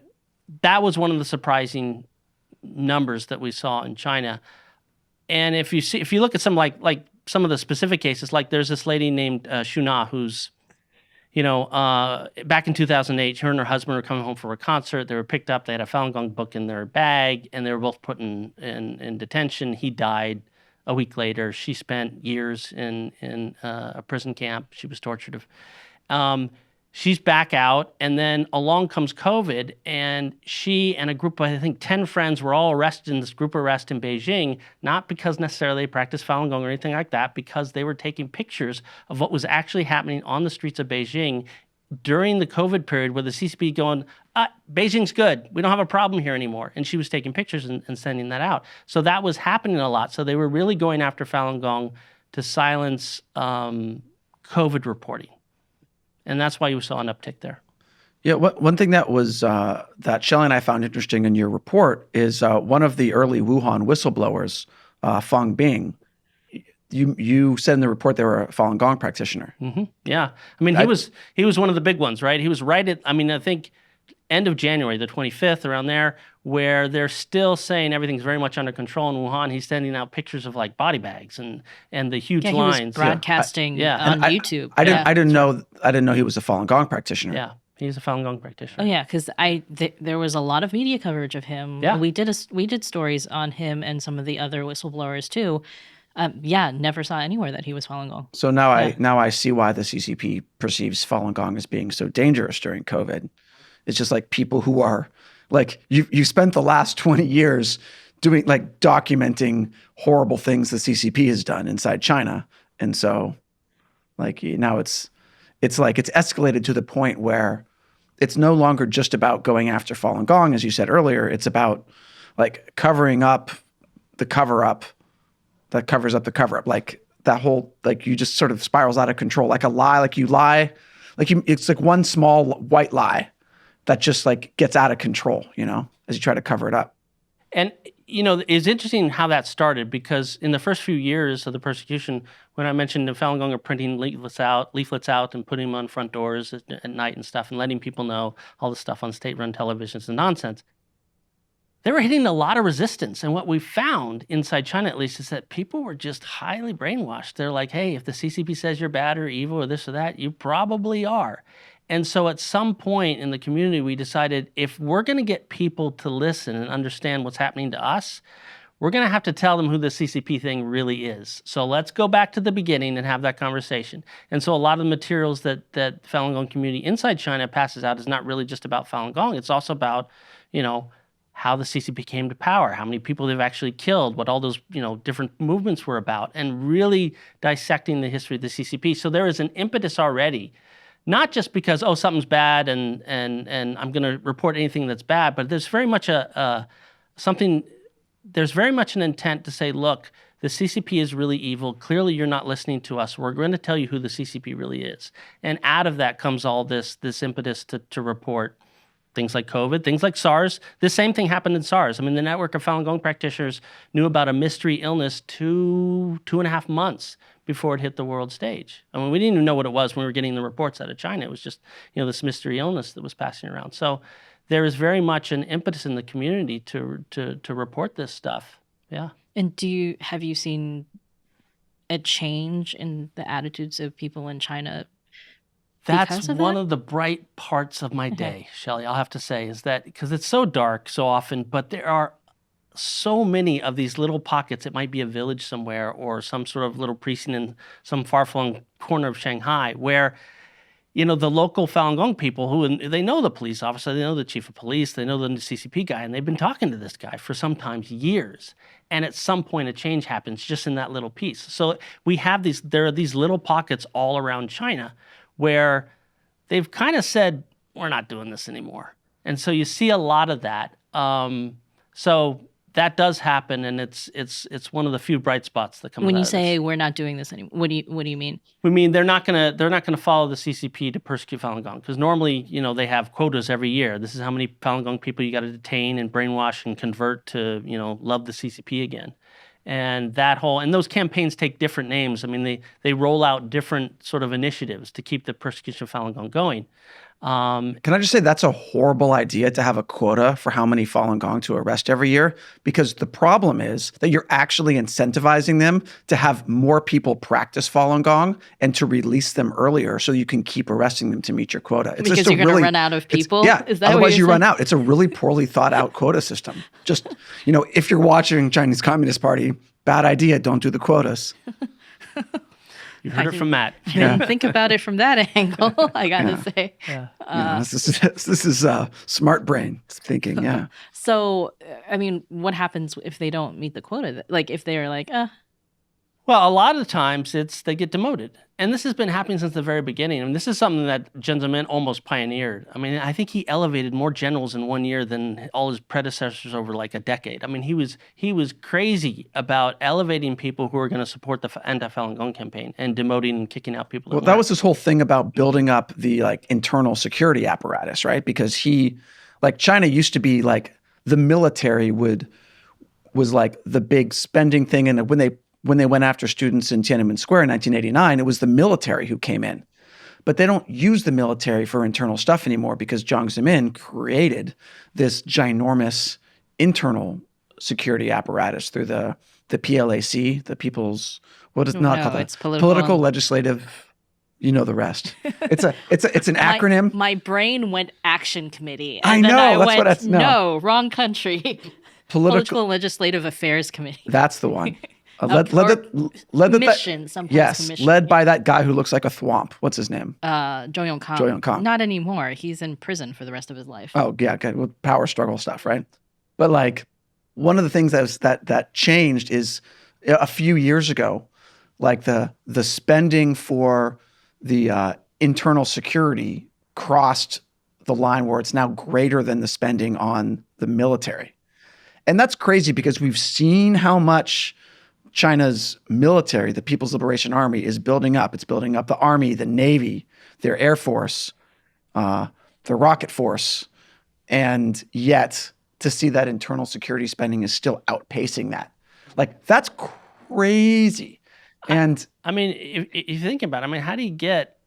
that was one of the surprising numbers that we saw in China. And if you look at some like some of the specific cases, like there's this lady named Shuna who's, back in 2008, her and her husband were coming home from a concert. They were picked up. They had a Falun Gong book in their bag, and they were both put in detention. He died a week later. She spent years in a prison camp. She was tortured. She's back out, and then along comes COVID, and she and a group of, I think, 10 friends were all arrested in this group arrest in Beijing, not because necessarily they practiced Falun Gong or anything like that, because they were taking pictures of what was actually happening on the streets of Beijing during the COVID period, where the CCP going, Beijing's good. We don't have a problem here anymore. And she was taking pictures and sending that out. So that was happening a lot. So they were really going after Falun Gong to silence COVID reporting. And that's why you saw an uptick there. Yeah, one thing that was that Shelley and I found interesting in your report is one of the early Wuhan whistleblowers, Feng Bing. You said in the report they were a Falun Gong practitioner. Mm-hmm. Yeah, he was one of the big ones, right? He was right at, I think, end of January, the 25th, around there, where they're still saying everything's very much under control in Wuhan. He's sending out pictures of like body bags and the huge lines. He was broadcasting on YouTube. I didn't know he was a Falun Gong practitioner. Yeah, he's a Falun Gong practitioner. Oh yeah, because there was a lot of media coverage of him. Yeah. We did stories on him and some of the other whistleblowers too. Never saw anywhere that he was Falun Gong. So now I see why the CCP perceives Falun Gong as being so dangerous during COVID. It's just like people who are like, you spent the last 20 years doing like documenting horrible things the CCP has done inside China. And so like now it's escalated to the point where it's no longer just about going after Falun Gong, as you said earlier. It's about like covering up the cover-up that covers up the cover-up. Like that whole, like you just sort of spirals out of control. Like a lie, it's like one small white lie that just like gets out of control, as you try to cover it up. And, it's interesting how that started, because in the first few years of the persecution, when I mentioned the Falun Gong are printing leaflets out and putting them on front doors at night and stuff and letting people know all the stuff on state-run televisions and nonsense, they were hitting a lot of resistance. And what we found inside China, at least, is that people were just highly brainwashed. They're like, hey, if the CCP says you're bad or evil or this or that, you probably are. And so at some point in the community, we decided if we're going to get people to listen and understand what's happening to us, we're going to have to tell them who the CCP thing really is. So let's go back to the beginning and have that conversation. And so a lot of the materials that Falun Gong community inside China passes out is not really just about Falun Gong. It's also about, how the CCP came to power, how many people they've actually killed, what all those, different movements were about, and really dissecting the history of the CCP. So there is an impetus already, not just because, something's bad and I'm going to report anything that's bad, but there's very much there's very much an intent to say, look, the CCP is really evil. Clearly, you're not listening to us. We're going to tell you who the CCP really is. And out of that comes all this impetus to report things like COVID, things like SARS. The same thing happened in SARS. I mean, the network of Falun Gong practitioners knew about a mystery illness 2.5 months before it hit the world stage. I mean, we didn't even know what it was when we were getting the reports out of China. It was just, this mystery illness that was passing around. So there is very much an impetus in the community to report this stuff. Yeah. And have you seen a change in the attitudes of people in China? That's one of the bright parts of my day, Shelley, I'll have to say, is that because it's so dark so often, but there are so many of these little pockets. It might be a village somewhere or some sort of little precinct in some far-flung corner of Shanghai where, the local Falun Gong people they know the police officer, they know the chief of police, they know the CCP guy, and they've been talking to this guy for sometimes years. And at some point, a change happens just in that little piece. So there are these little pockets all around China where they've kind of said, we're not doing this anymore. And so you see a lot of that. So that does happen, and it's one of the few bright spots that come. When you say we're not doing this anymore, what do you mean? We mean they're not gonna follow the CCP to persecute Falun Gong, because normally they have quotas every year. This is how many Falun Gong people you got to detain and brainwash and convert to love the CCP again. And those campaigns take different names. I mean, they roll out different sort of initiatives to keep the persecution of Falun Gong going. Can I just say that's a horrible idea to have a quota for how many Falun Gong to arrest every year? Because the problem is that you're actually incentivizing them to have more people practice Falun Gong and to release them earlier so you can keep arresting them to meet your quota. It's because you're going to run out of people? Yeah, is that otherwise you saying? run out. It's a really poorly thought out quota system. Just, if you're watching Chinese Communist Party, bad idea, don't do the quotas. You heard it from Matt. I didn't think about it from that angle, I got to say. Yeah. This is smart brain thinking, yeah. So, I mean, what happens if they don't meet the quota? Like, if they're like, Well, a lot of the times they get demoted. And this has been happening since the very beginning. I mean, this is something that Jiang Zemin almost pioneered. I mean, I think he elevated more generals in 1 year than all his predecessors over like a decade. I mean, he was crazy about elevating people who were going to support the anti-Falun Gong campaign and demoting and kicking out people. Well, that was his whole thing about building up the internal security apparatus, right? Because China used to be the military was like the big spending thing, and when they went after students in Tiananmen Square in 1989, it was the military who came in. But they don't use the military for internal stuff anymore because Jiang Zemin created this ginormous internal security apparatus through the PLAC, the People's, what is not called that? It's political legislative, the rest. It's an acronym. My brain went Action Committee. I And know, then I that's went, what it's, no. No, wrong country. Political Legislative Affairs Committee. That's the one. Led mission, sometimes yes, commission. led by that guy who looks like a thwomp. What's his name? Zhou Yongkang. Zhou Yongkang. Not anymore. He's in prison for the rest of his life. Oh, yeah, good. With power struggle stuff, right? But one of the things that changed is a few years ago, the spending for the internal security crossed the line where it's now greater than the spending on the military. And that's crazy because we've seen how much China's military, the People's Liberation Army, is building up. It's building up the army, the navy, their air force, their rocket force. And yet to see that internal security spending is still outpacing that. That's crazy. And I mean, if you think about it, how do you get,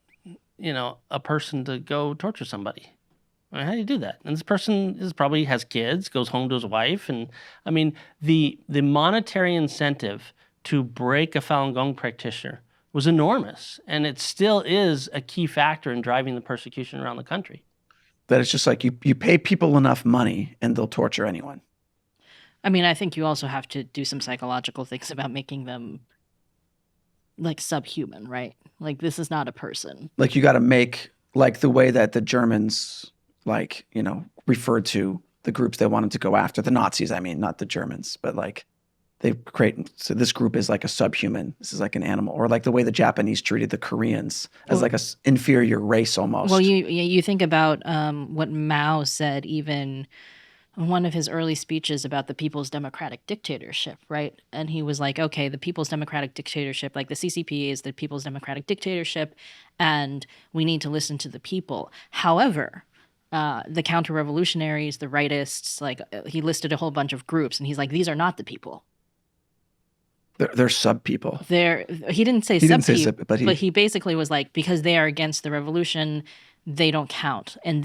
a person to go torture somebody? How do you do that? And this person probably has kids, goes home to his wife. And I mean, the monetary incentive to break a Falun Gong practitioner was enormous. And it still is a key factor in driving the persecution around the country. That it's just you pay people enough money and they'll torture anyone. I mean, I think you also have to do some psychological things about making them subhuman, right? This is not a person. You got to make the way that the Germans referred to the groups they wanted to go after, the Nazis, I mean, not the Germans, but they create, so this group is like a subhuman. This is like an animal, or the way the Japanese treated the Koreans as a inferior race almost. Well, you think about what Mao said even in one of his early speeches about the People's Democratic Dictatorship, right? And he was like, okay, the People's Democratic Dictatorship, the CCP is the People's Democratic Dictatorship, and we need to listen to the people. However, the counter-revolutionaries, the rightists, he listed a whole bunch of groups, and he's like, these are not the people. They're sub people. He didn't say sub people, but he basically was like, because they are against the revolution, they don't count, and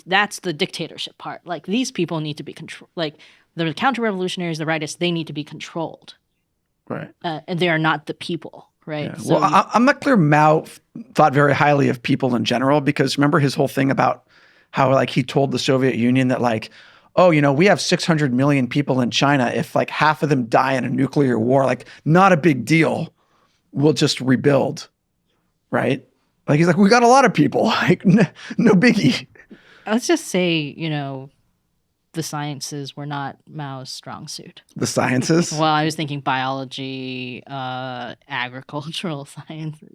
that's the dictatorship part. Like, these people need to be controlled. Like, the counter-revolutionaries, the rightists, they need to be controlled. Right. And they are not the people, right? Yeah. So well, I'm not clear Mao thought very highly of people in general, because remember his whole thing about how like he told the Soviet Union that like, oh, we have 600 million people in China. If like half of them die in a nuclear war, like not a big deal. We'll just rebuild, right? Like he's like, we got a lot of people, like no biggie. Let's just say, the sciences were not Mao's strong suit. The sciences? Well, I was thinking biology, agricultural sciences,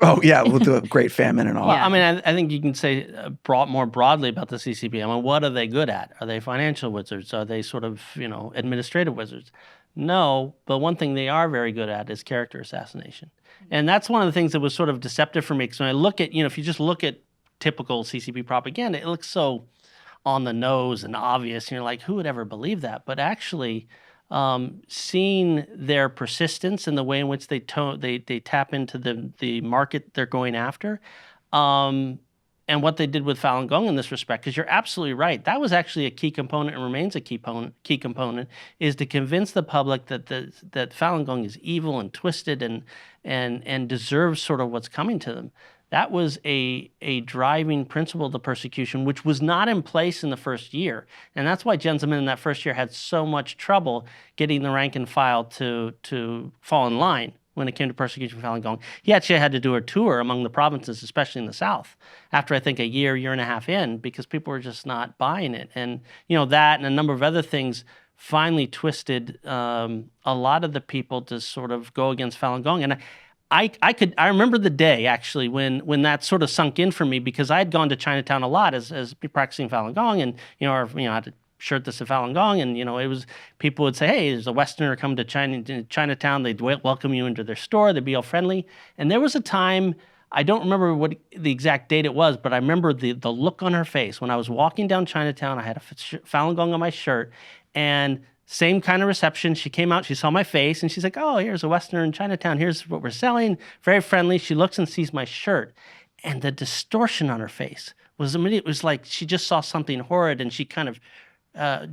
Oh, yeah, with the Great Famine and all. Well, I mean, I think you can say more broadly about the CCP. I mean, what are they good at? Are they financial wizards? Are they sort of, administrative wizards? No, but one thing they are very good at is character assassination. And that's one of the things that was sort of deceptive for me. Because when I look at, if you just look at typical CCP propaganda, it looks so on the nose and obvious, and you're like, who would ever believe that? But actually, seeing their persistence and the way in which they tap into the market they're going after, and what they did with Falun Gong in this respect, because you're absolutely right. That was actually a key component and remains a key component, is to convince the public that that Falun Gong is evil and twisted and deserves sort of what's coming to them. That was a driving principle of the persecution, which was not in place in the first year. And that's why Jiang Zemin in that first year had so much trouble getting the rank and file to fall in line when it came to persecution of Falun Gong. He actually had to do a tour among the provinces, especially in the south, after I think a year and a half in, because people were just not buying it. And that and a number of other things finally twisted a lot of the people to sort of go against Falun Gong. And I remember the day actually when that sort of sunk in for me, because I had gone to Chinatown a lot as practicing Falun Gong, and I had a shirt that said Falun Gong, and it was, people would say, hey, there's a Westerner come to Chinatown, they'd welcome you into their store, they'd be all friendly. And there was a time, I don't remember what the exact date it was, but I remember the look on her face when I was walking down Chinatown. I had a Falun Gong on my shirt, and same kind of reception. She came out, she saw my face, and she's like, oh, here's a Westerner in Chinatown. Here's what we're selling. Very friendly. She looks and sees my shirt. And the distortion on her face was immediate. It was like she just saw something horrid, and she kind of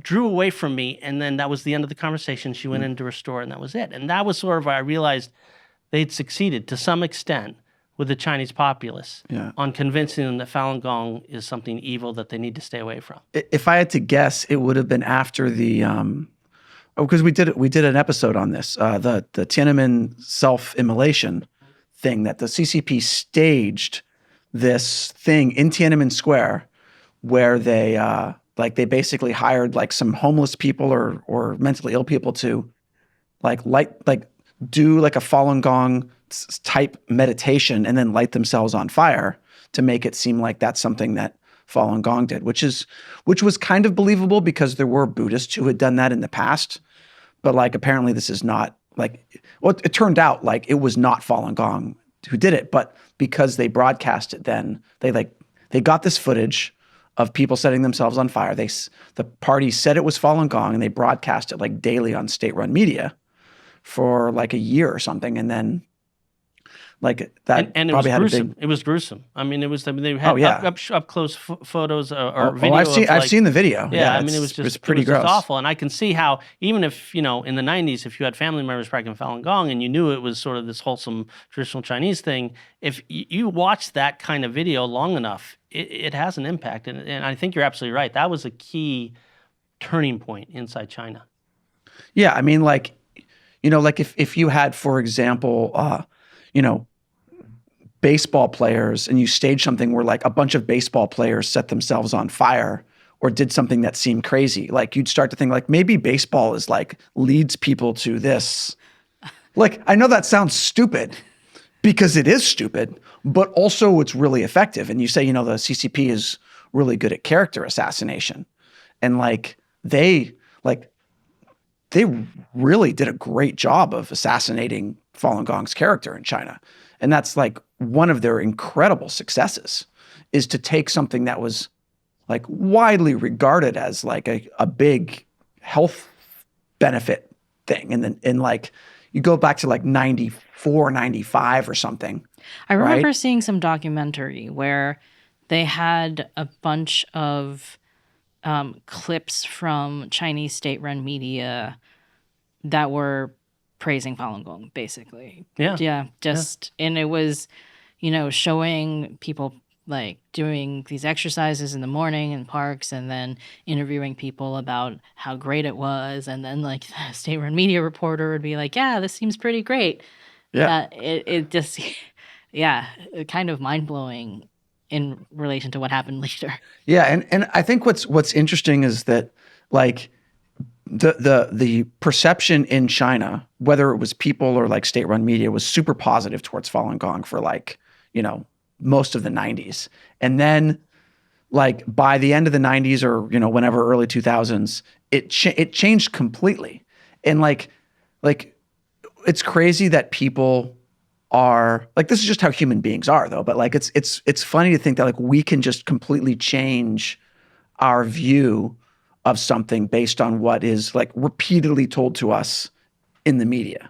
drew away from me. And then that was the end of the conversation. She went into her store, and that was it. And that was sort of where I realized they'd succeeded to some extent with the Chinese populace on convincing them that Falun Gong is something evil that they need to stay away from. If I had to guess, it would have been after the because we did an episode on this, the Tiananmen self-immolation thing, that the CCP staged this thing in Tiananmen Square where they basically hired like some homeless people or mentally ill people to do like a Falun Gong type meditation and then light themselves on fire to make it seem like that's something that Falun Gong did, which was kind of believable because there were Buddhists who had done that in the past, but like apparently this is not it turned out like it was not Falun Gong who did it, but because they broadcast it, then they got this footage of people setting themselves on fire. The party said it was Falun Gong, and they broadcast it like daily on state-run media for like a year or something, and then. Like that, and it was gruesome. It was gruesome. I mean, they had up close photos or video. I've seen the video. Yeah, I mean, it was pretty gross. Just awful. And I can see how even if in the 90s, if you had family members practicing Falun Gong and you knew it was sort of this wholesome traditional Chinese thing, if you watch that kind of video long enough, it has an impact. And I think you're absolutely right. That was a key turning point inside China. Yeah, I mean, like if you had, for example, baseball players, and you stage something where like a bunch of baseball players set themselves on fire or did something that seemed crazy, like you'd start to think like maybe baseball is like leads people to this. Like, I know that sounds stupid because it is stupid, but also it's really effective. And you say, the CCP is really good at character assassination. And like they really did a great job of assassinating Falun Gong's character in China. And that's like one of their incredible successes, is to take something that was like widely regarded as like a big health benefit thing. And then like you go back to like 94, 95 or something. I remember right? seeing some documentary where they had a bunch of clips from Chinese state-run media that were praising Falun Gong, basically. Yeah. And it was, showing people like doing these exercises in the morning in parks and then interviewing people about how great it was. And then like the state-run media reporter would be like, yeah, this seems pretty great. Yeah. It just, kind of mind-blowing in relation to what happened later. Yeah. And I think what's interesting is that like the perception in China, whether it was people or like state-run media, was super positive towards Falun Gong for like, most of the 90s. And then like by the end of the 90s or, whenever early 2000s, it changed completely. And like it's crazy that people are like, this is just how human beings are though. But like, it's funny to think that like we can just completely change our view of something based on what is like repeatedly told to us in the media.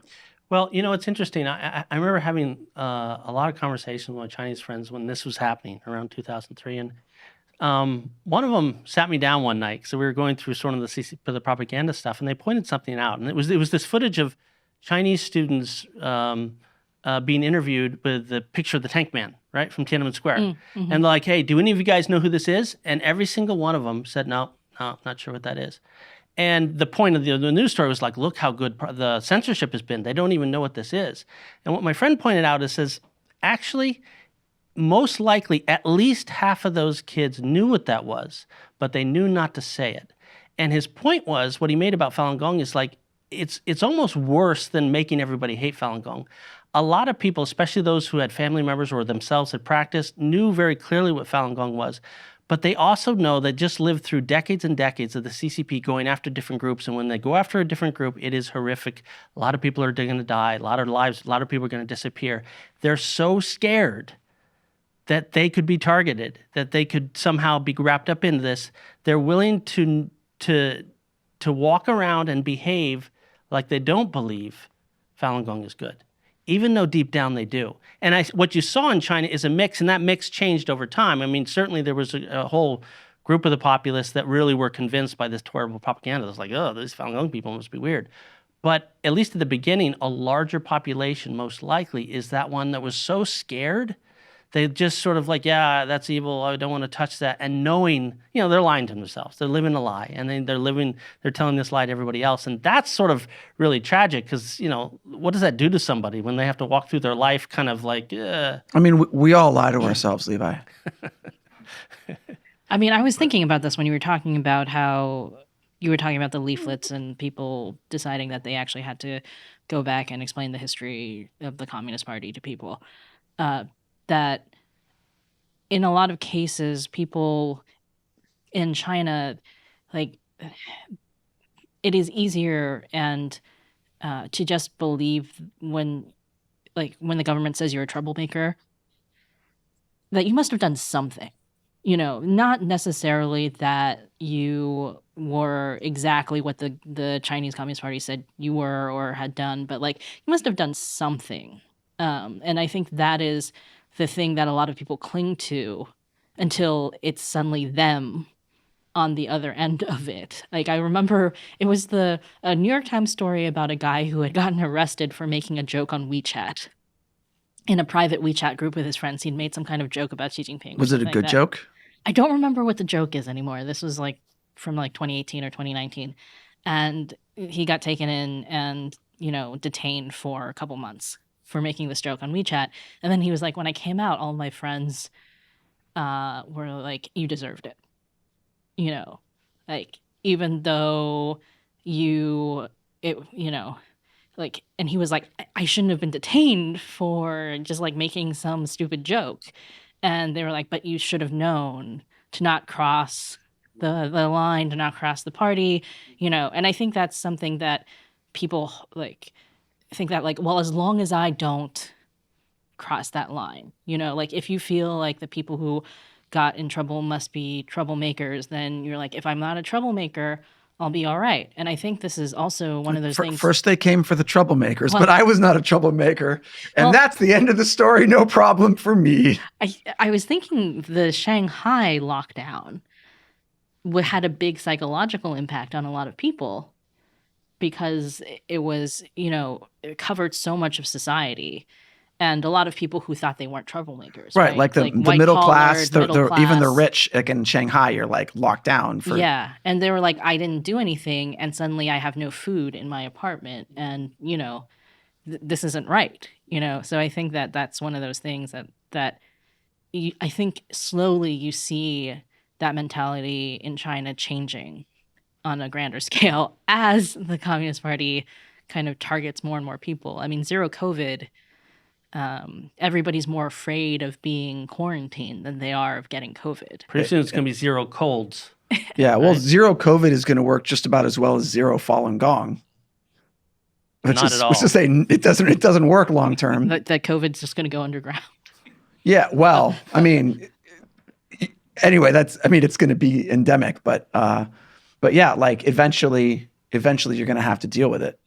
Well, it's interesting. I remember having a lot of conversations with my Chinese friends when this was happening around 2003. And one of them sat me down one night. So we were going through sort of the propaganda stuff, and they pointed something out. And it was this footage of Chinese students being interviewed with the picture of the tank man, right, from Tiananmen Square. Mm-hmm. And like, hey, do any of you guys know who this is? And every single one of them said, no, not sure what that is. And the point of the news story was like, look how good the censorship has been. They don't even know what this is. And what my friend pointed out is, actually, most likely at least half of those kids knew what that was, but they knew not to say it. And his point was, what he made about Falun Gong is like, it's almost worse than making everybody hate Falun Gong. A lot of people, especially those who had family members or themselves had practiced, knew very clearly what Falun Gong was. But they also know they just lived through decades and decades of the CCP going after different groups. And when they go after a different group, it is horrific. A lot of people are going to die. A lot of people are going to disappear. They're so scared that they could be targeted, that they could somehow be wrapped up in this. They're willing to walk around and behave like they don't believe Falun Gong is good, even though deep down they do. And what you saw in China is a mix, and that mix changed over time. I mean, certainly there was a whole group of the populace that really were convinced by this horrible propaganda. It was like, oh, these Falun Gong people must be weird. But at least at the beginning, a larger population, most likely, is that one that was so scared, they just sort of like, yeah, that's evil. I don't want to touch that. And knowing, they're lying to themselves. They're living a lie. And then they're telling this lie to everybody else. And that's sort of really tragic because, what does that do to somebody when they have to walk through their life kind of like, I mean, we all lie to ourselves, Levi. I mean, I was thinking about this when you were talking about how you were talking about the leaflets and people deciding that they actually had to go back and explain the history of the Communist Party to people. That in a lot of cases, people in China, like, it is easier and to just believe when the government says you're a troublemaker, that you must have done something. Not necessarily that you were exactly what the Chinese Communist Party said you were or had done, but like you must have done something. And I think that is the thing that a lot of people cling to until it's suddenly them on the other end of it. Like I remember it was a New York Times story about a guy who had gotten arrested for making a joke on WeChat. In a private WeChat group with his friends, he'd made some kind of joke about Xi Jinping. Was it a good joke? I don't remember what the joke is anymore. This was like from like 2018 or 2019. And he got taken in and, detained for a couple months for making this joke on WeChat. And then he was like, when I came out, all my friends were like, you deserved it. Like, even though and he was like, I shouldn't have been detained for just like making some stupid joke. And they were like, but you should have known to not cross the line, to not cross the party, And I think that's something that people like think that like, well, as long as I don't cross that line, like if you feel like the people who got in trouble must be troublemakers, then you're like, if I'm not a troublemaker, I'll be all right. And I think this is also one of those things. First they came for the troublemakers, Well- but I was not a troublemaker. And Well- that's the end of the story. No problem for me. I was thinking the Shanghai lockdown had a big psychological impact on a lot of people because it was, it covered so much of society. And a lot of people who thought they weren't troublemakers. Right. Like the middle class, even the rich, like in Shanghai, you're like locked down. Yeah. And they were like, I didn't do anything. And suddenly I have no food in my apartment. And, this isn't right. So I think that that's one of those things that I think slowly you see that mentality in China changing on a grander scale as the Communist Party kind of targets more and more people. I mean, zero COVID. Everybody's more afraid of being quarantined than they are of getting COVID. Pretty soon it's going to be zero colds. Yeah, well, zero COVID is going to work just about as well as zero Falun Gong. Not at all. Which is to say, it doesn't work long term. That COVID's just going to go underground. Yeah, well, I mean, anyway, it's going to be endemic, but yeah, like eventually you're going to have to deal with it.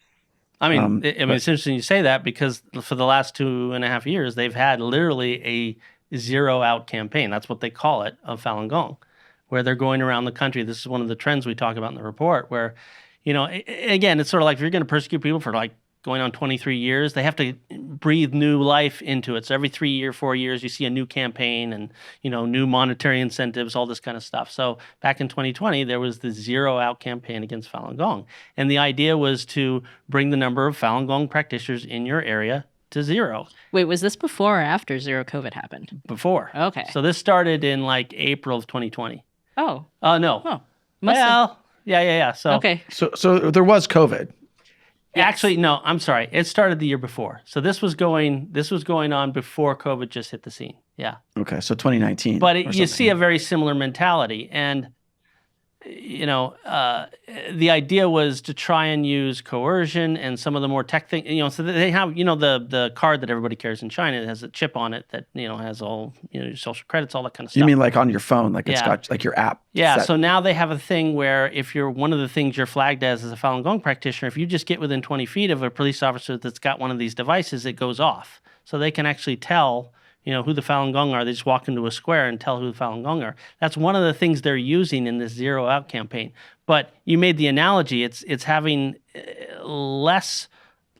I mean, it's interesting you say that because for the last 2.5 years, they've had literally a zero out campaign. That's what they call it, of Falun Gong, where they're going around the country. This is one of the trends we talk about in the report where, again, it's sort of like if you're going to persecute people for like going on 23 years, they have to breathe new life into it. So every 4 years, you see a new campaign and, new monetary incentives, all this kind of stuff. So back in 2020, there was the zero out campaign against Falun Gong. And the idea was to bring the number of Falun Gong practitioners in your area to zero. Wait, was this before or after zero COVID happened? Before. Okay. So this started in like April of 2020. Oh. No. Oh. Yeah. So, okay. So there was COVID. Actually, no, I'm sorry. It started the year before. So this was going on before COVID just hit the scene. Yeah. Okay, so 2019. But you see a very similar mentality. And, the idea was to try and use coercion and some of the more tech things, so that they have, the card that everybody carries in China. It has a chip on it that, has all, your social credits, all that kind of stuff. You mean like on your phone, like it's got like your app? Yeah, set. so now they have a thing where if you're one of the things you're flagged as a Falun Gong practitioner, if you just get within 20 feet of a police officer that's got one of these devices, it goes off. So they can actually tell, who the Falun Gong are. They just walk into a square and tell who the Falun Gong are. That's one of the things they're using in this zero out campaign. But you made the analogy, it's having less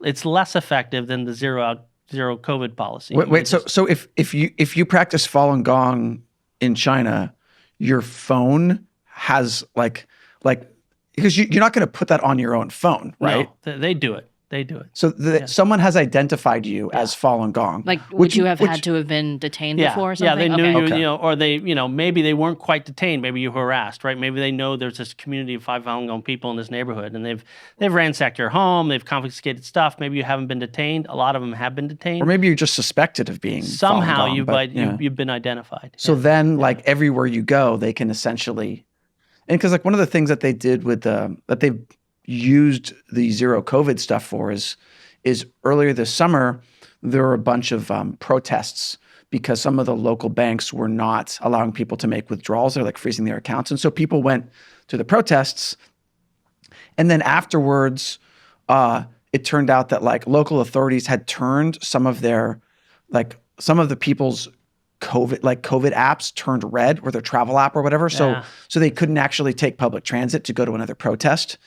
effective than the zero COVID policy. Wait. So if you practice Falun Gong in China, your phone has like because you're not going to put that on your own phone, right? No, they do it. They do it. So someone has identified you as Falun Gong. Like, would you have had to have been detained before or something? Yeah, they knew Okay. you, or they, maybe they weren't quite detained. Maybe you harassed, right? Maybe they know there's this community of 5 Falun Gong people in this neighborhood, and they've ransacked your home, they've confiscated stuff. Maybe you haven't been detained. A lot of them have been detained. Or maybe you're just suspected of being somehow Falun Gong, you've been identified. So then, like everywhere you go, they can essentially, and because like one of the things that they did with that they've used the zero COVID stuff for is earlier this summer, there were a bunch of protests because some of the local banks were not allowing people to make withdrawals. They're like freezing their accounts. And so people went to the protests. And then afterwards, it turned out that like local authorities had turned some of the people's COVID apps turned red, or their travel app or whatever. Yeah. So they couldn't actually take public transit to go to another protest.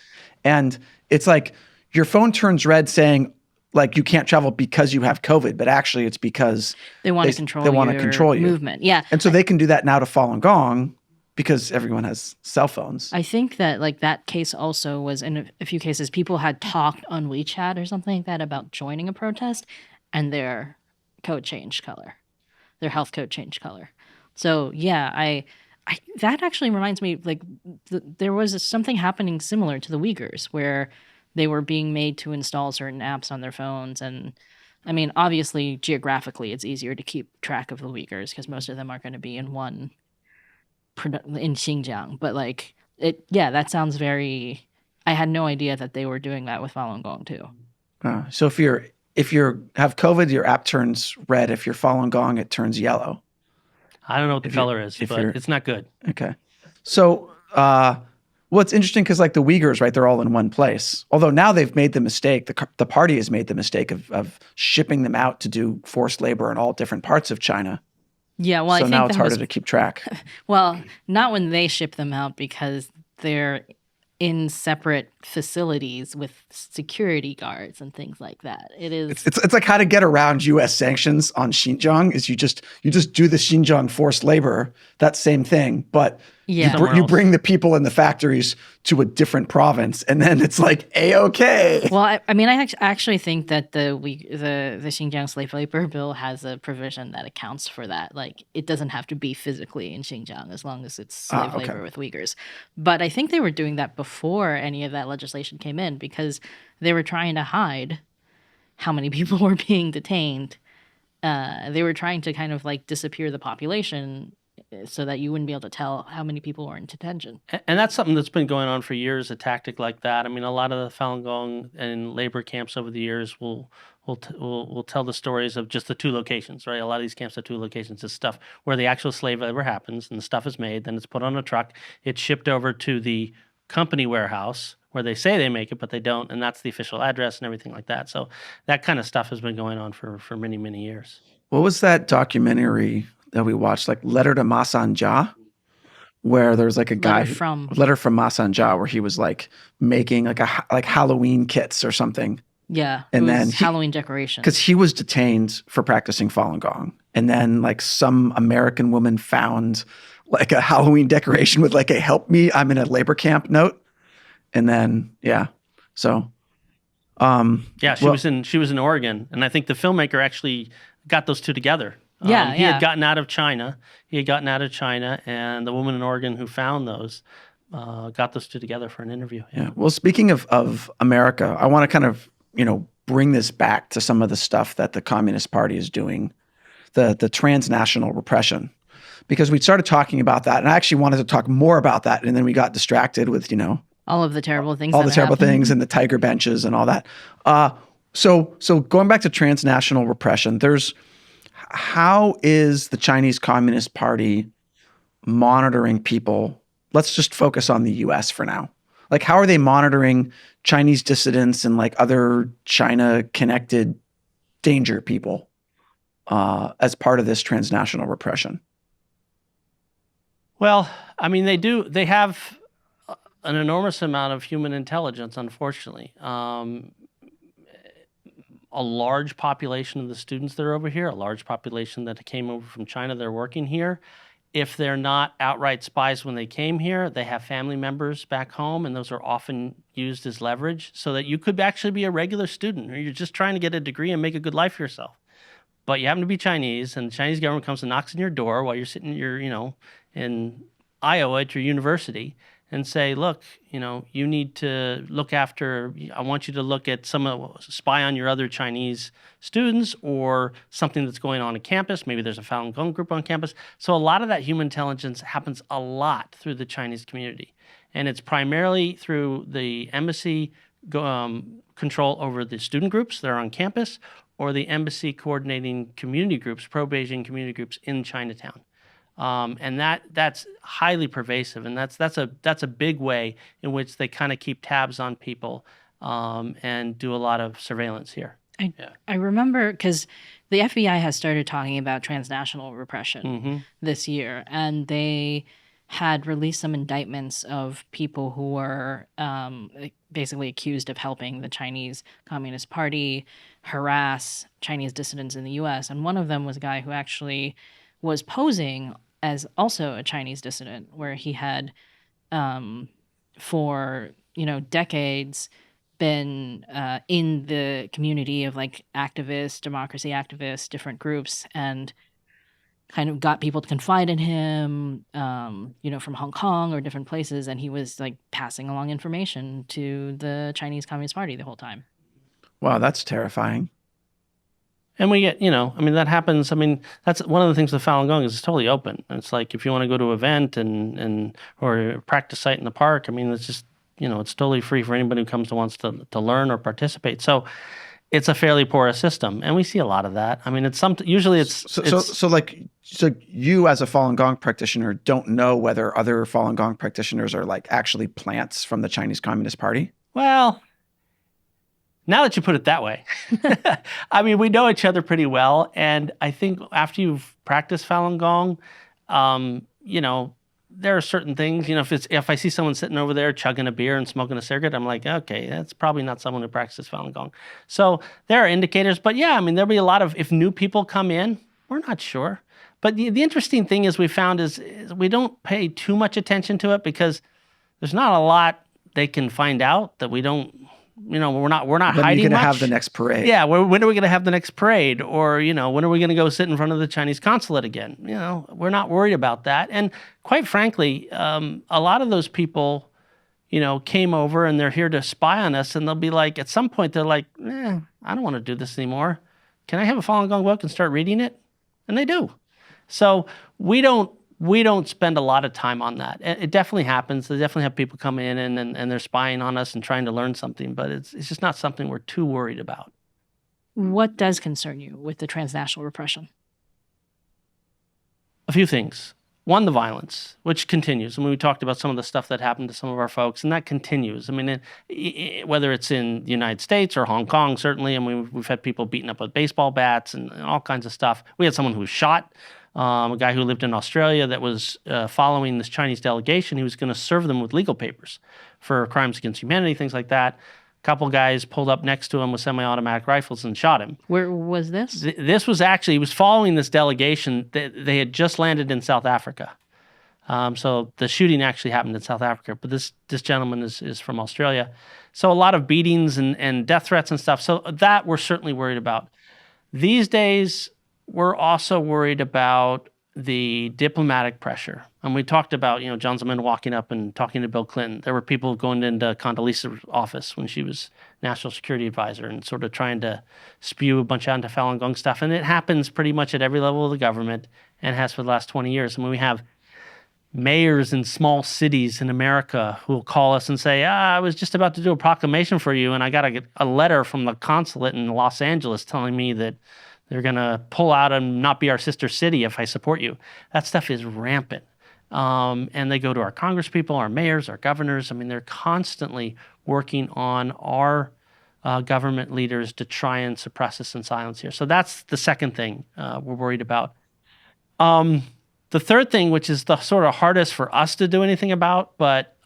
And it's like your phone turns red saying, like, you can't travel because you have COVID, but actually it's because they want to control your movement. Yeah. And so they can do that now to Falun Gong because everyone has cell phones. I think that like that case also was in a few cases, people had talked on WeChat or something like that about joining a protest and their code changed color, their health code changed color. So yeah, I that actually reminds me, like there was something happening similar to the Uyghurs where they were being made to install certain apps on their phones. And I mean, obviously, geographically, it's easier to keep track of the Uyghurs because most of them are going to be in Xinjiang. But like, that sounds very, I had no idea that they were doing that with Falun Gong too. So if you have COVID, your app turns red. If you're Falun Gong, it turns yellow. I don't know what the color is, but it's not good. Okay. So, well, it's interesting because like the Uyghurs, right? They're all in one place. Although now they've made the mistake, the party has made the mistake of shipping them out to do forced labor in all different parts of China. Yeah, well, I So think now it's harder to keep track. Well, not when they ship them out because they're in separate facilities with security guards and things like that. It is. It's like how to get around U.S. sanctions on Xinjiang is you just do the Xinjiang forced labor, that same thing, but Yeah. you bring the people in the factories to a different province, and then it's like A-okay. Well, I mean, I actually think that the Xinjiang slave labor bill has a provision that accounts for that. Like, it doesn't have to be physically in Xinjiang as long as it's slave labor with Uyghurs. But I think they were doing that before any of that legislation came in because they were trying to hide how many people were being detained. They were trying to kind of like disappear the population so that you wouldn't be able to tell how many people were in detention. And that's something that's been going on for years, a tactic like that. I mean, a lot of the Falun Gong and labor camps over the years will tell the stories of just the two locations, right? A lot of these camps have two locations. It's stuff where the actual slave labor happens and the stuff is made, then it's put on a truck, it's shipped over to the company warehouse where they say they make it, but they don't, and that's the official address and everything like that. So that kind of stuff has been going on for many, many years. What was that documentary that we watched, like Letter to Ma Sanjia, where there's like a guy Letter from Ma Sanjia, where he was like making like Halloween kits or something. Yeah, and then Halloween decorations. Because he was detained for practicing Falun Gong, and then like some American woman found like a Halloween decoration with like a "Help me, I'm in a labor camp" note, and then so. She was in Oregon, and I think the filmmaker actually got those two together. He had gotten out of China. And the woman in Oregon who found those got those two together for an interview. Yeah. Well, speaking of America, I want to kind of bring this back to some of the stuff that the Communist Party is doing, the transnational repression, because we started talking about that, and I actually wanted to talk more about that, and then we got distracted with all of the terrible things, and the tiger benches and all that. So going back to transnational repression, how is the Chinese Communist Party monitoring people? Let's just focus on the U.S. for now. Like, how are they monitoring Chinese dissidents and like other China-connected danger people as part of this transnational repression? Well, I mean, they have an enormous amount of human intelligence, unfortunately. A large population of the students that are over here, a large population that came over from China, they're working here. If they're not outright spies when they came here, they have family members back home, and those are often used as leverage so that you could actually be a regular student or you're just trying to get a degree and make a good life for yourself. But you happen to be Chinese, and the Chinese government comes and knocks on your door while you're sitting in Iowa at your university and say, look, you need to look after, I want you to look at spy on your other Chinese students or something that's going on campus. Maybe there's a Falun Gong group on campus. So a lot of that human intelligence happens a lot through the Chinese community. And it's primarily through the embassy control over the student groups that are on campus or the embassy coordinating community groups, pro-Beijing community groups in Chinatown. And that's highly pervasive, and that's a big way in which they kind of keep tabs on people and do a lot of surveillance here. I remember because the FBI has started talking about transnational repression this year, and they had released some indictments of people who were basically accused of helping the Chinese Communist Party harass Chinese dissidents in the U.S. And one of them was a guy who actually was posing as also a Chinese dissident, where he had, for decades, been in the community of like activists, democracy activists, different groups, and kind of got people to confide in him, from Hong Kong or different places, and he was like passing along information to the Chinese Communist Party the whole time. Wow, that's terrifying. And we get, that happens. I mean, that's one of the things with Falun Gong is it's totally open. It's like if you want to go to an event or a practice site in the park, I mean, it's just, it's totally free for anybody who wants to learn or participate. So it's a fairly porous system, and we see a lot of that. I mean, usually so you as a Falun Gong practitioner don't know whether other Falun Gong practitioners are like actually plants from the Chinese Communist Party? Well, now that you put it that way, I mean, we know each other pretty well, and I think after you've practiced Falun Gong, there are certain things, if I see someone sitting over there chugging a beer and smoking a cigarette, I'm like, okay, that's probably not someone who practices Falun Gong. So there are indicators, but yeah, I mean, there'll be a lot of, if new people come in, we're not sure. But the interesting thing is we found is we don't pay too much attention to it because there's not a lot they can find out that we don't, we're not When hiding much. When are you going to have the next parade? Yeah, when are we going to have the next parade? Or, when are we going to go sit in front of the Chinese consulate again? We're not worried about that. And quite frankly, a lot of those people, came over and they're here to spy on us, and they'll be like, at some point, they're like, I don't want to do this anymore. Can I have a Falun Gong book and start reading it? And they do. So we don't spend a lot of time on that. It definitely happens. They definitely have people come in and they're spying on us and trying to learn something, but it's just not something we're too worried about. What does concern you with the transnational repression? A few things. One, the violence, which continues. I mean, we talked about some of the stuff that happened to some of our folks, and that continues. I mean, whether it's in the United States or Hong Kong, certainly. I mean, we've had people beaten up with baseball bats and all kinds of stuff. We had someone who was shot. A guy who lived in Australia that was following this Chinese delegation. He was going to serve them with legal papers for crimes against humanity, things like that. A couple guys pulled up next to him with semi-automatic rifles and shot him. Where was this? This was actually, he was following this delegation. They had just landed in South Africa. So the shooting actually happened in South Africa, but this gentleman is from Australia. So a lot of beatings and death threats and stuff. So that we're certainly worried about. These days, we're also worried about the diplomatic pressure. And we talked about, John Zeman walking up and talking to Bill Clinton. There were people going into Condoleezza's office when she was National Security Advisor and sort of trying to spew a bunch of anti-Falun Gong stuff. And it happens pretty much at every level of the government and has for the last 20 years. I mean, we have mayors in small cities in America who will call us and say, I was just about to do a proclamation for you, and I got a letter from the consulate in Los Angeles telling me that they're going to pull out and not be our sister city if I support you. That stuff is rampant. And they go to our congresspeople, our mayors, our governors. I mean, they're constantly working on our government leaders to try and suppress us and silence here. So that's the second thing we're worried about. The third thing, which is the sort of hardest for us to do anything about, but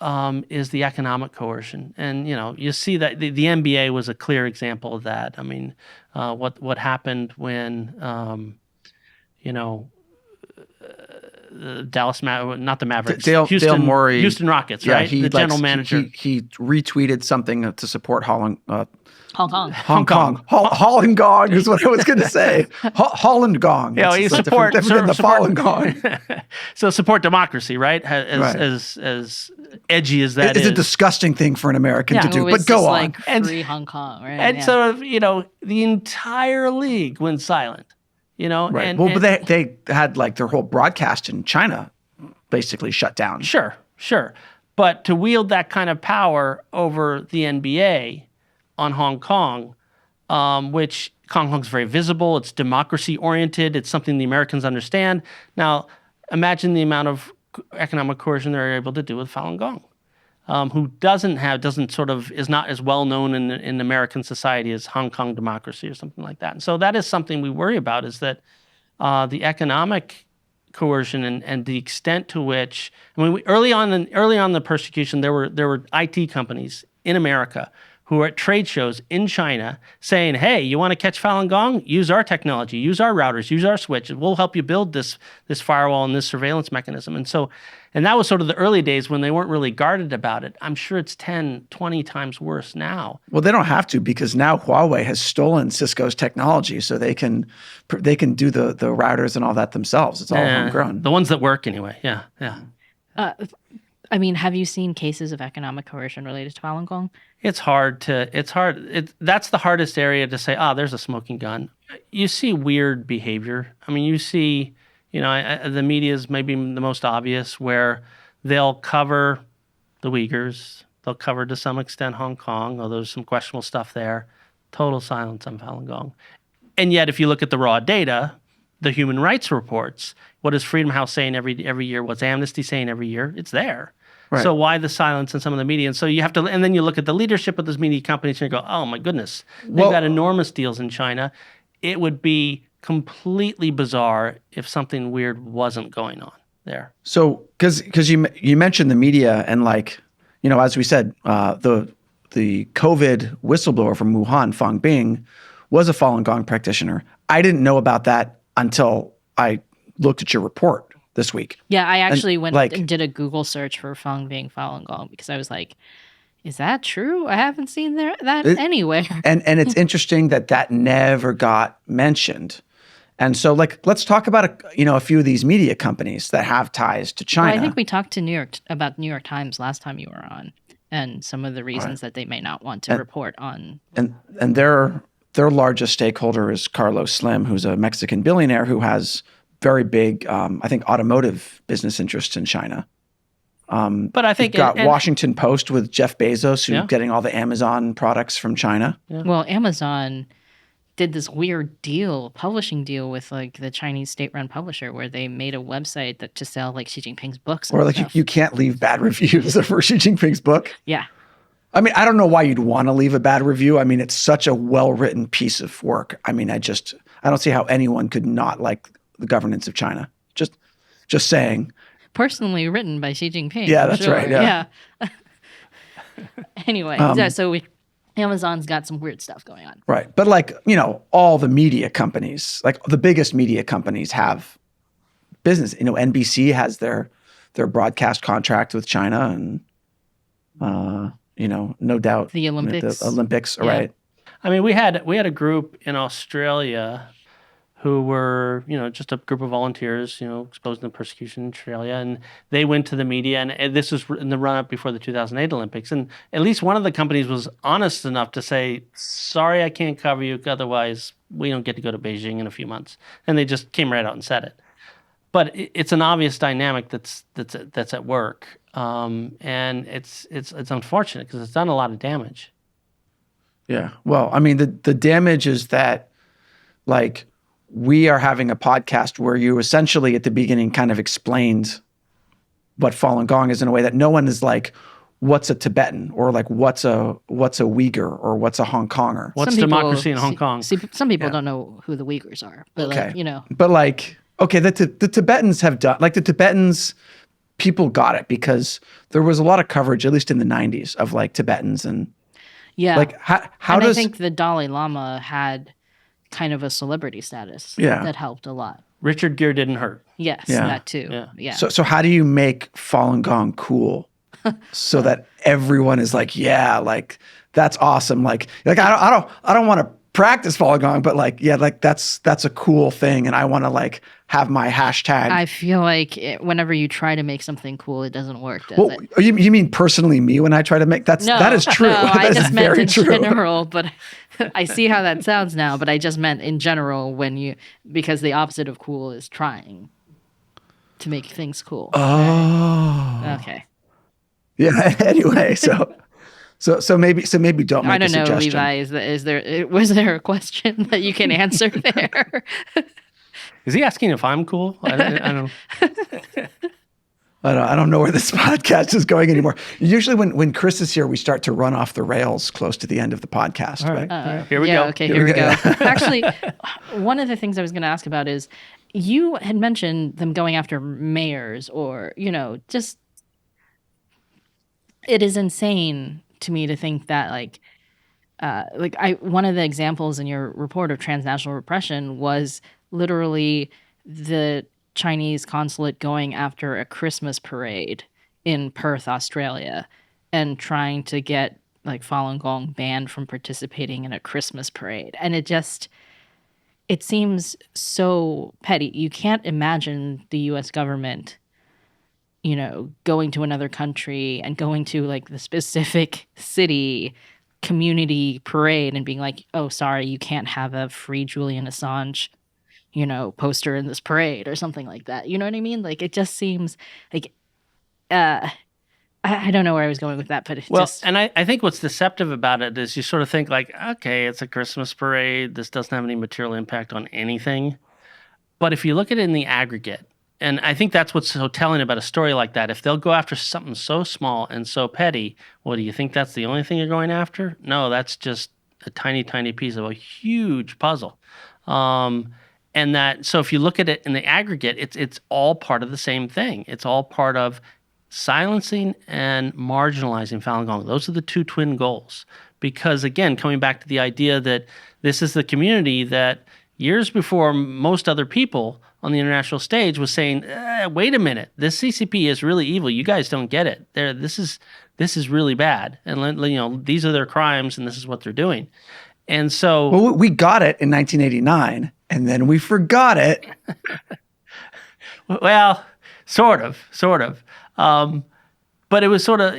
is the economic coercion. And, you see that the NBA was a clear example of that. I mean, what happened when, Dallas, not the Mavericks, Dale Morey, Houston Rockets, right? The general manager. He retweeted something to support Hong Kong. Falun Gong is what I was going to say. Holland Gong. Yeah, you support different than the Falun Gong. So support democracy, right? As edgy as that is. It's a disgusting thing for an American to do, but go on. Like free Hong Kong, right? And so, the entire league went silent. Right. But they had like their whole broadcast in China basically shut down. Sure. But to wield that kind of power over the NBA on Hong Kong, which Hong Kong's very visible, it's democracy oriented, it's something the Americans understand. Now, imagine the amount of economic coercion they're able to do with Falun Gong, who is not as well known in American society as Hong Kong democracy or something like that. And so that is something we worry about, is that the economic coercion and the extent to which, early on the persecution, there were IT companies in America who are at trade shows in China saying, hey, you want to catch Falun Gong? Use our technology, use our routers, use our switches. We'll help you build this firewall and this surveillance mechanism. And that was sort of the early days when they weren't really guarded about it. I'm sure it's 10, 20 times worse now. Well, they don't have to, because now Huawei has stolen Cisco's technology, so they can do the routers and all that themselves. It's all homegrown. The ones that work anyway, yeah. Have you seen cases of economic coercion related to Falun Gong? It's hard. That's the hardest area to say, there's a smoking gun. You see weird behavior. You see, the media is maybe the most obvious, where they'll cover the Uyghurs. They'll cover, to some extent, Hong Kong, although there's some questionable stuff there. Total silence on Falun Gong. And yet, if you look at the raw data, the human rights reports, what is Freedom House saying every year? What's Amnesty saying every year? It's there. Right. So why the silence in some of the media? And so you have to, and then you look at the leadership of those media companies and you go, oh my goodness, they've got enormous deals in China. It would be completely bizarre if something weird wasn't going on there. So, because you mentioned the media and like, as we said, the COVID whistleblower from Wuhan, Fang Bing, was a Falun Gong practitioner. I didn't know about that until I looked at your report this week. Yeah, I actually went and did a Google search for Fang Bing Falun Gong because I was like, is that true? I haven't seen that anywhere. And it's interesting that never got mentioned. And so, let's talk about a few of these media companies that have ties to China. Well, I think we talked to about New York Times last time you were on, and some of the reasons that they may not want to report on. And their largest stakeholder is Carlos Slim, who's a Mexican billionaire who has very big, I think, automotive business interests in China. But I think you've got Washington Post with Jeff Bezos, who's getting all the Amazon products from China. Yeah. Well, Amazon did this weird publishing deal with like the Chinese state-run publisher, where they made a website to sell like Xi Jinping's books. Or like you can't leave bad reviews for Xi Jinping's book. Yeah. I mean, I don't know why you'd want to leave a bad review. I mean, it's such a well-written piece of work. I mean, I don't see how anyone could not like the governance of China. Just saying. Personally written by Xi Jinping. Yeah, that's right. Yeah. Anyway, so Amazon's got some weird stuff going on. Right. But all the media companies, like the biggest media companies have business. NBC has their broadcast contract with China and, no doubt. The Olympics. The Olympics, right. I mean, we had a group in Australia who were, just a group of volunteers, exposed to persecution in Australia. And they went to the media, and this was in the run-up before the 2008 Olympics. And at least one of the companies was honest enough to say, sorry, I can't cover you, otherwise we don't get to go to Beijing in a few months. And they just came right out and said it. But it's an obvious dynamic that's at work. And it's unfortunate because it's done a lot of damage. Yeah. Well, I mean, the damage is that, we are having a podcast where you essentially at the beginning kind of explained what Falun Gong is in a way that no one is like, what's a Tibetan, or like what's a Uyghur, or what's a Hong Konger? What's democracy in Hong Kong? Some people don't know who the Uyghurs are, but the Tibetans have done, the Tibetans, people got it because there was a lot of coverage, at least in the 90s, of Tibetans and I think the Dalai Lama had kind of a celebrity status that helped a lot. Richard Gere didn't hurt. Yes, that too. Yeah. So how do you make Falun Gong cool so that everyone is like, that's awesome. I don't want to practice Falun Gong, but that's a cool thing, and I want to have my hashtag. I feel like whenever you try to make something cool, it doesn't work. Does it? You mean personally me when I try to make that is true. No, that I is just meant in true. general, but I see how that sounds now. But I just meant in general because the opposite of cool is trying to make things cool. Oh. Okay. Yeah. Anyway, so maybe don't make I don't know, suggestion. Levi. Was there a question that you can answer there? Is he asking if I'm cool? I don't. I don't know where this podcast is going anymore. Usually, when Chris is here, we start to run off the rails close to the end of the podcast. All right. Here we go. Okay, here we go. Actually, one of the things I was going to ask about is you had mentioned them going after mayors, or just it is insane to me to think that one of the examples in your report of transnational repression was literally the Chinese consulate going after a Christmas parade in Perth, Australia, and trying to get Falun Gong banned from participating in a Christmas parade. And it seems so petty. You can't imagine the US government going to another country and going to the specific city community parade and being like, oh, sorry, you can't have a free Julian Assange, poster in this parade or something like that. You know what I mean? It just seems I don't know where I was going with that, but and I think what's deceptive about it is you sort of think like, okay, it's a Christmas parade. This doesn't have any material impact on anything. But if you look at it in the aggregate, and I think that's what's so telling about a story like that, if they'll go after something so small and so petty, well, do you think that's the only thing you're going after? No, that's just a tiny, tiny piece of a huge puzzle. So if you look at it in the aggregate, it's all part of the same thing. It's all part of silencing and marginalizing Falun Gong. Those are the two twin goals. Because again, coming back to the idea that this is the community that years before most other people on the international stage was saying, wait a minute, this CCP is really evil. You guys don't get it. This is really bad. And these are their crimes and this is what they're doing. And so we got it in 1989 and then we forgot it. Well, sort of. But it was sort of,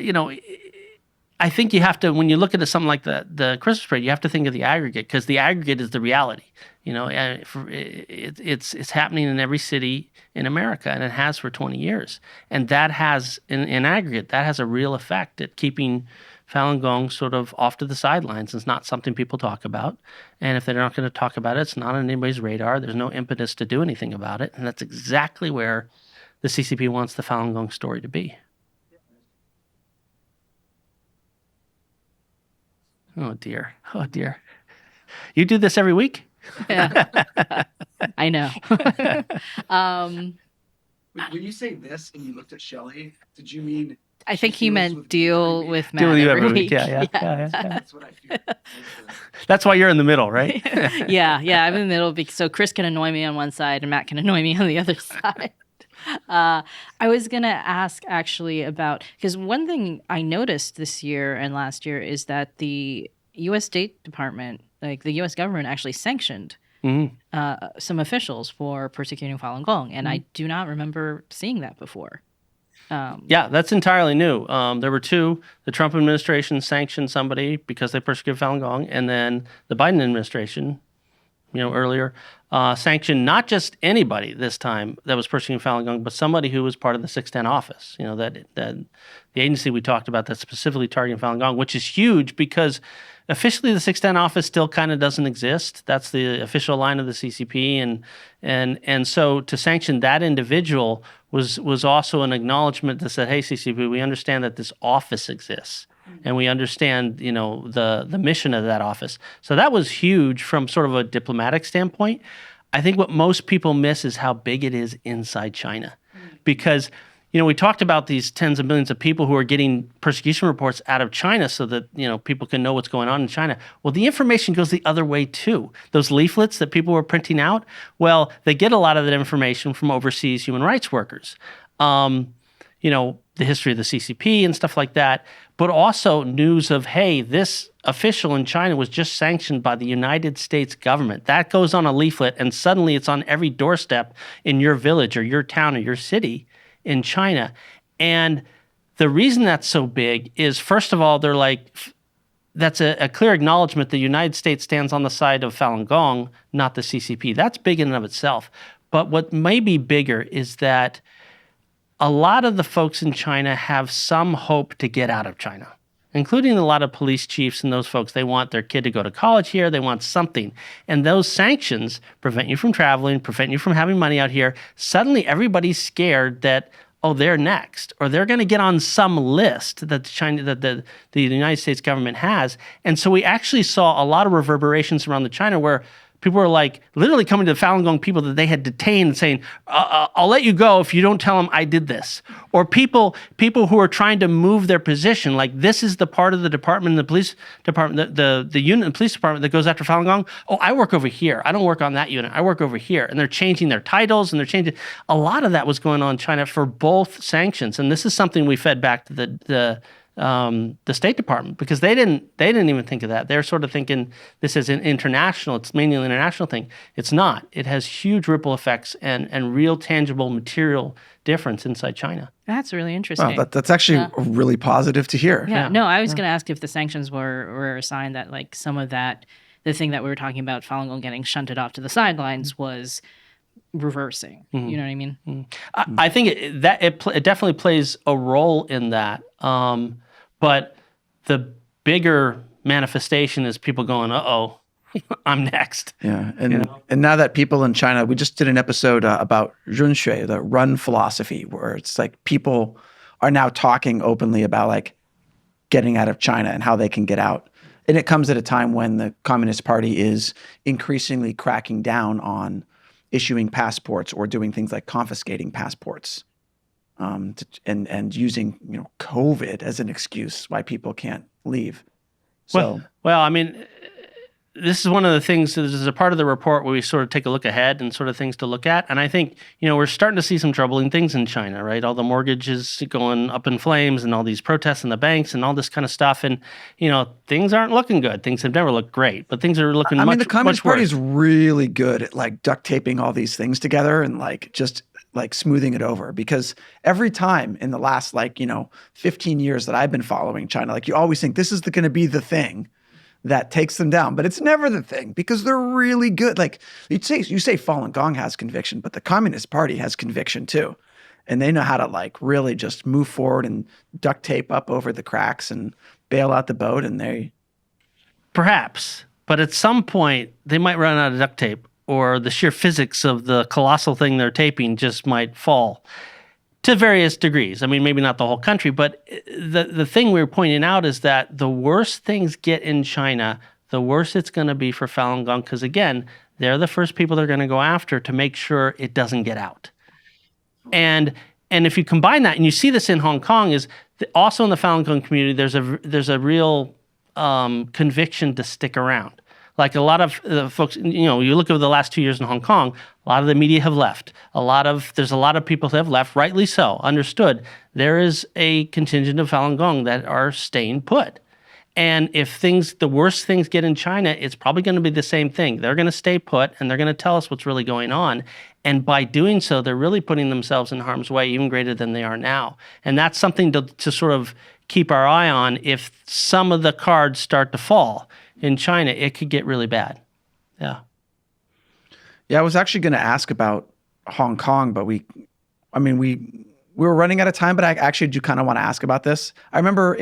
I think you have to, when you look at something like the Christmas parade, you have to think of the aggregate because the aggregate is the reality. It's happening in every city in America, and it has for 20 years. And that has, in aggregate, that has a real effect at keeping Falun Gong sort of off to the sidelines. It's not something people talk about. And if they're not going to talk about it, it's not on anybody's radar. There's no impetus to do anything about it. And that's exactly where the CCP wants the Falun Gong story to be. Oh, dear. You do this every week? Yeah. I know. When you say this and you looked at Shelley, did you mean... I think he meant deal with Matt deal with you every week. week. Yeah. That's what I feel. That's why you're in the middle, right? Yeah, I'm in the middle. So Chris can annoy me on one side and Matt can annoy me on the other side. I was going to ask actually about, because one thing I noticed this year and last year is that the U.S. State Department, like the U.S. government actually sanctioned some officials for persecuting Falun Gong. And I do not remember seeing that before. Yeah, that's entirely new. There were two. The Trump administration sanctioned somebody because they persecuted Falun Gong, and then the Biden administration, earlier, sanctioned not just anybody this time that was persecuting Falun Gong, but somebody who was part of the 610 office. That the agency we talked about that's specifically targeting Falun Gong, which is huge because officially the 610 office still kind of doesn't exist. That's the official line of the CCP, and so to sanction that individual was also an acknowledgement that said, hey, CCP, we understand that this office exists. And we understand, the mission of that office. So that was huge from sort of a diplomatic standpoint. I think what most people miss is how big it is inside China. Because, we talked about these tens of millions of people who are getting persecution reports out of China so that, people can know what's going on in China. Well, the information goes the other way too. Those leaflets that people were printing out, well, they get a lot of that information from overseas human rights workers. The history of the CCP and stuff like that, but also news of, hey, this official in China was just sanctioned by the United States government. That goes on a leaflet, and suddenly it's on every doorstep in your village or your town or your city in China. And the reason that's so big is, first of all, they're like, that's a clear acknowledgement the United States stands on the side of Falun Gong, not the CCP. That's big in and of itself. But what may be bigger is that a lot of the folks in China have some hope to get out of China, including a lot of police chiefs and those folks. They want their kid to go to college here. They want something. And those sanctions prevent you from traveling, prevent you from having money out here. Suddenly, everybody's scared that, they're next, or they're going to get on some list that the United States government has. And so we actually saw a lot of reverberations around China where people were like literally coming to the Falun Gong people that they had detained and saying, I'll let you go if you don't tell them I did this. Or people who are trying to move their position, like this is the part of the department, the police department, the unit, the police department that goes after Falun Gong. Oh, I work over here. I don't work on that unit. I work over here. And they're changing their titles and they're changing. A lot of that was going on in China for both sanctions. And this is something we fed back to the State Department, because they didn't even think of that. They're sort of thinking this is an international, it's mainly an international thing. It's not. It has huge ripple effects and real tangible material difference inside China. That's really interesting. Wow, that's actually really positive to hear. Yeah. No, I was going to ask if the sanctions were a sign that like some of that, the thing that we were talking about, Falun Gong getting shunted off to the sidelines was reversing. You know what I mean? I think it definitely plays a role in that. But the bigger manifestation is people going, "Uh-oh, I'm next." Yeah, and now that people in China, we just did an episode about Runshui, the run philosophy, where it's like people are now talking openly about like getting out of China and how they can get out. And it comes at a time when the Communist Party is increasingly cracking down on issuing passports or doing things like confiscating passports, and using COVID as an excuse why people can't leave. So well, I mean, this is one of the things, this is a part of the report where we sort of take a look ahead and sort of things to look at. And I think, we're starting to see some troubling things in China, right? All the mortgages going up in flames and all these protests in the banks and all this kind of stuff. And, things aren't looking good. Things have never looked great, but things are looking much worse. The Communist Party is really good at like duct taping all these things together and like just like smoothing it over, because every time in the last 15 years that I've been following China, like you always think this is going to be the thing that takes them down, but it's never the thing because they're really good. Like you say Falun Gong has conviction, but the Communist Party has conviction too. And they know how to like really just move forward and duct tape up over the cracks and bail out the boat. And perhaps, but at some point they might run out of duct tape, or the sheer physics of the colossal thing they're taping just might fall to various degrees. I mean, maybe not the whole country, but the thing we were pointing out is that the worse things get in China, the worse it's going to be for Falun Gong, because again, they're the first people they're going to go after to make sure it doesn't get out. And if you combine that, and you see this in Hong Kong, is also in the Falun Gong community, there's a real conviction to stick around. Like a lot of the folks, you look over the last 2 years in Hong Kong, a lot of the media have left. There's a lot of people who have left, rightly so, understood. There is a contingent of Falun Gong that are staying put. And if the worst things get in China, it's probably going to be the same thing. They're going to stay put and they're going to tell us what's really going on. And by doing so, they're really putting themselves in harm's way, even greater than they are now. And that's something to sort of keep our eye on. If some of the cards start to fall in China, it could get really bad. Yeah. Yeah, I was actually going to ask about Hong Kong, but we were running out of time, but I actually do kind of want to ask about this. I remember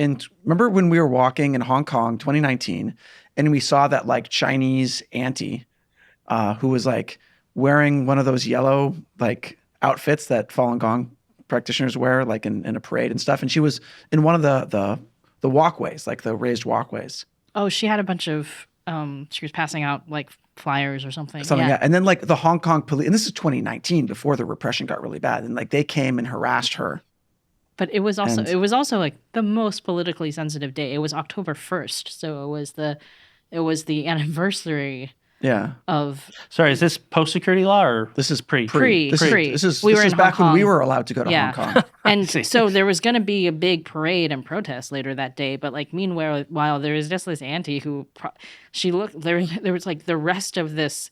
when we were walking in Hong Kong, 2019, and we saw that like Chinese auntie who was like wearing one of those yellow like outfits that Falun Gong practitioners wear, like in a parade and stuff. And she was in one of the walkways, like the raised walkways. Oh, she had a bunch of, she was passing out like flyers or something. Yeah. And then like the Hong Kong police, and this is 2019 before the repression got really bad. And like they came and harassed her. But it was also like the most politically sensitive day. It was October 1st. So it was the anniversary. Yeah. Sorry, is this post-security law or this is pre? This is back when we were allowed to go to Hong Kong. And so there was going to be a big parade and protest later that day. But like meanwhile, there was just this auntie who she looked there was like the rest of this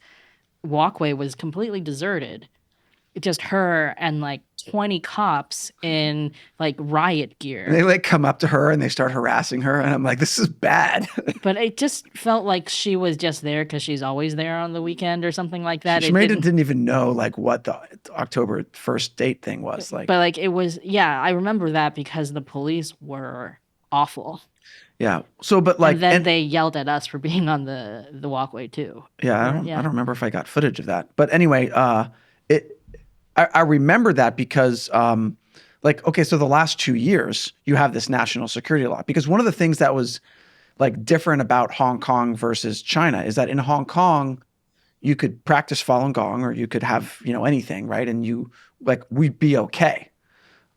walkway was completely deserted. Just her and like 20 cops in like riot gear. And they like come up to her and they start harassing her. And I'm like, this is bad. But it just felt like she was just there because she's always there on the weekend or something like that. She didn't even know like what the October 1st date thing was like. But like it was, I remember that because the police were awful. Yeah. So, but like, and then they yelled at us for being on the walkway too. Yeah. I don't remember if I got footage of that. But anyway, I remember that because, so the last 2 years, you have this national security law. Because one of the things that was like different about Hong Kong versus China is that in Hong Kong, you could practice Falun Gong or you could have, anything, right? And we'd be okay.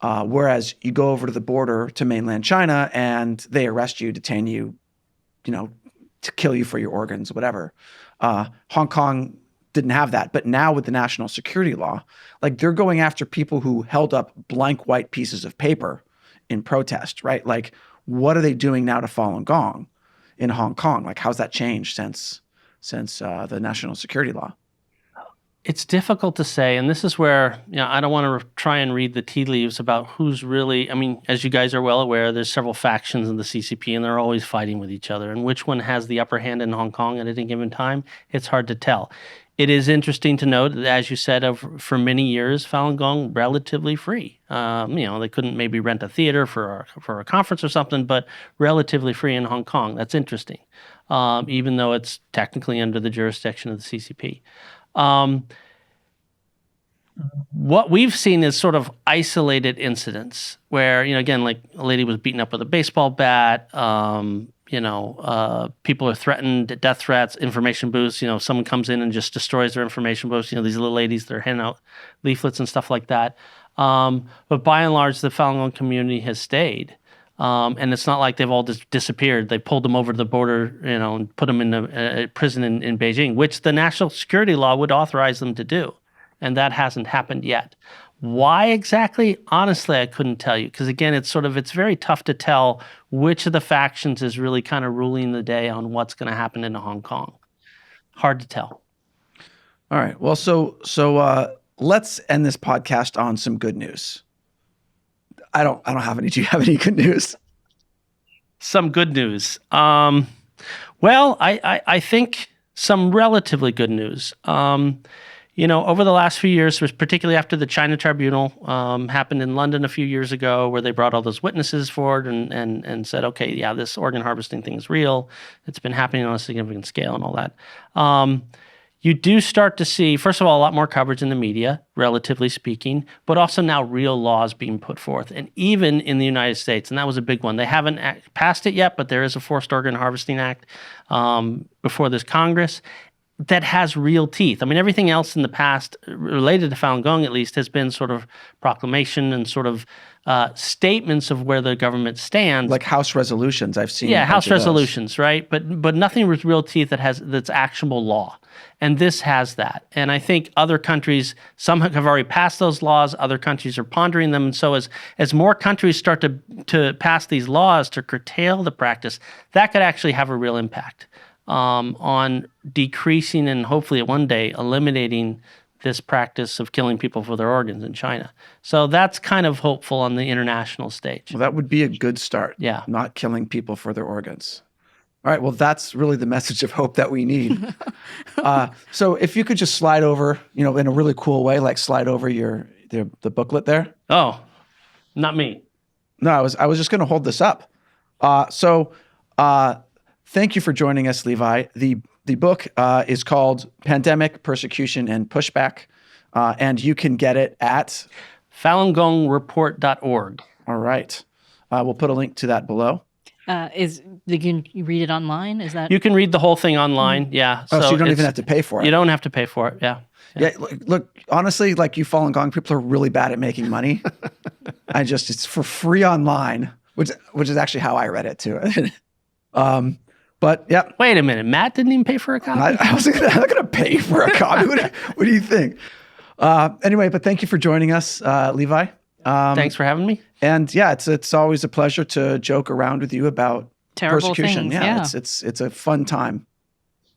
Whereas you go over to the border to mainland China and they arrest you, detain you, to kill you for your organs, whatever. Hong Kong didn't have that. But now with the national security law, like they're going after people who held up blank white pieces of paper in protest, right? Like what are they doing now to Falun Gong in Hong Kong? Like how's that changed since the national security law? It's difficult to say, and this is where I don't want to try and read the tea leaves about who's really. I mean, as you guys are well aware, there's several factions in the CCP, and they're always fighting with each other. And which one has the upper hand in Hong Kong at any given time? It's hard to tell. It is interesting to note that, as you said, for many years, Falun Gong relatively free. They couldn't maybe rent a theater for a conference or something, but relatively free in Hong Kong. That's interesting, even though it's technically under the jurisdiction of the CCP. What we've seen is sort of isolated incidents where, again, like a lady was beaten up with a baseball bat. People are threatened, death threats, information booths. Someone comes in and just destroys their information booths. These little ladies, they're handing out leaflets and stuff like that. But by and large, the Falun Gong community has stayed. And it's not like they've all just disappeared. They pulled them over to the border, and put them in a prison in Beijing, which the national security law would authorize them to do. And that hasn't happened yet. Why exactly? Honestly, I couldn't tell you. Because again, it's very tough to tell which of the factions is really kind of ruling the day on what's going to happen in Hong Kong. Hard to tell. All right. Well, so let's end this podcast on some good news. I don't have any. Do you have any good news? Some good news. Well, I think some relatively good news. Over the last few years, particularly after the China Tribunal happened in London a few years ago, where they brought all those witnesses forward and said, okay, yeah, this organ harvesting thing is real. It's been happening on a significant scale and all that. You do start to see, first of all, a lot more coverage in the media, relatively speaking, but also now real laws being put forth. And even in the United States, and that was a big one. They haven't passed it yet, but there is a Forced Organ Harvesting Act before this Congress that has real teeth. I mean, everything else in the past related to Falun Gong, at least, has been sort of proclamation and sort of statements of where the government stands. Like House resolutions, I've seen. Yeah, House resolutions, right? But nothing with real teeth that's actionable law. And this has that. And I think other countries, some have already passed those laws, other countries are pondering them. And so as more countries start to pass these laws to curtail the practice, that could actually have a real impact on decreasing and hopefully one day eliminating this practice of killing people for their organs in China. So that's kind of hopeful on the international stage. Well, that would be a good start. Yeah. Not killing people for their organs. All right. Well, that's really the message of hope that we need. So if you could just slide over, in a really cool way, like slide over the booklet there. Oh, not me. No, I was just going to hold this up. Thank you for joining us, Levi. The book is called Pandemic, Persecution, and Pushback, and you can get it at FalunGongReport.org. All right. We'll put a link to that below. Can you read it online? Is that you can read the whole thing online? Yeah. So you don't even have to pay for it. You don't have to pay for it. Yeah. Yeah. Look, honestly, like you Falun Gong people are really bad at making money. It's for free online, which is actually how I read it too. But yeah. Wait a minute, Matt didn't even pay for a copy. I'm not going to pay for a copy. What do you think? Anyway, but thank you for joining us, Levi. Thanks for having me. And yeah, it's always a pleasure to joke around with you about terrible persecution. things, Yeah, it's a fun time.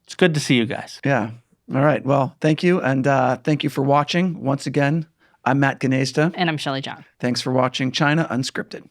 It's good to see you guys. Yeah. All right. Well, thank you, and thank you for watching. Once again, I'm Matt Gnezda. And I'm Shelley John. Thanks for watching China Unscripted.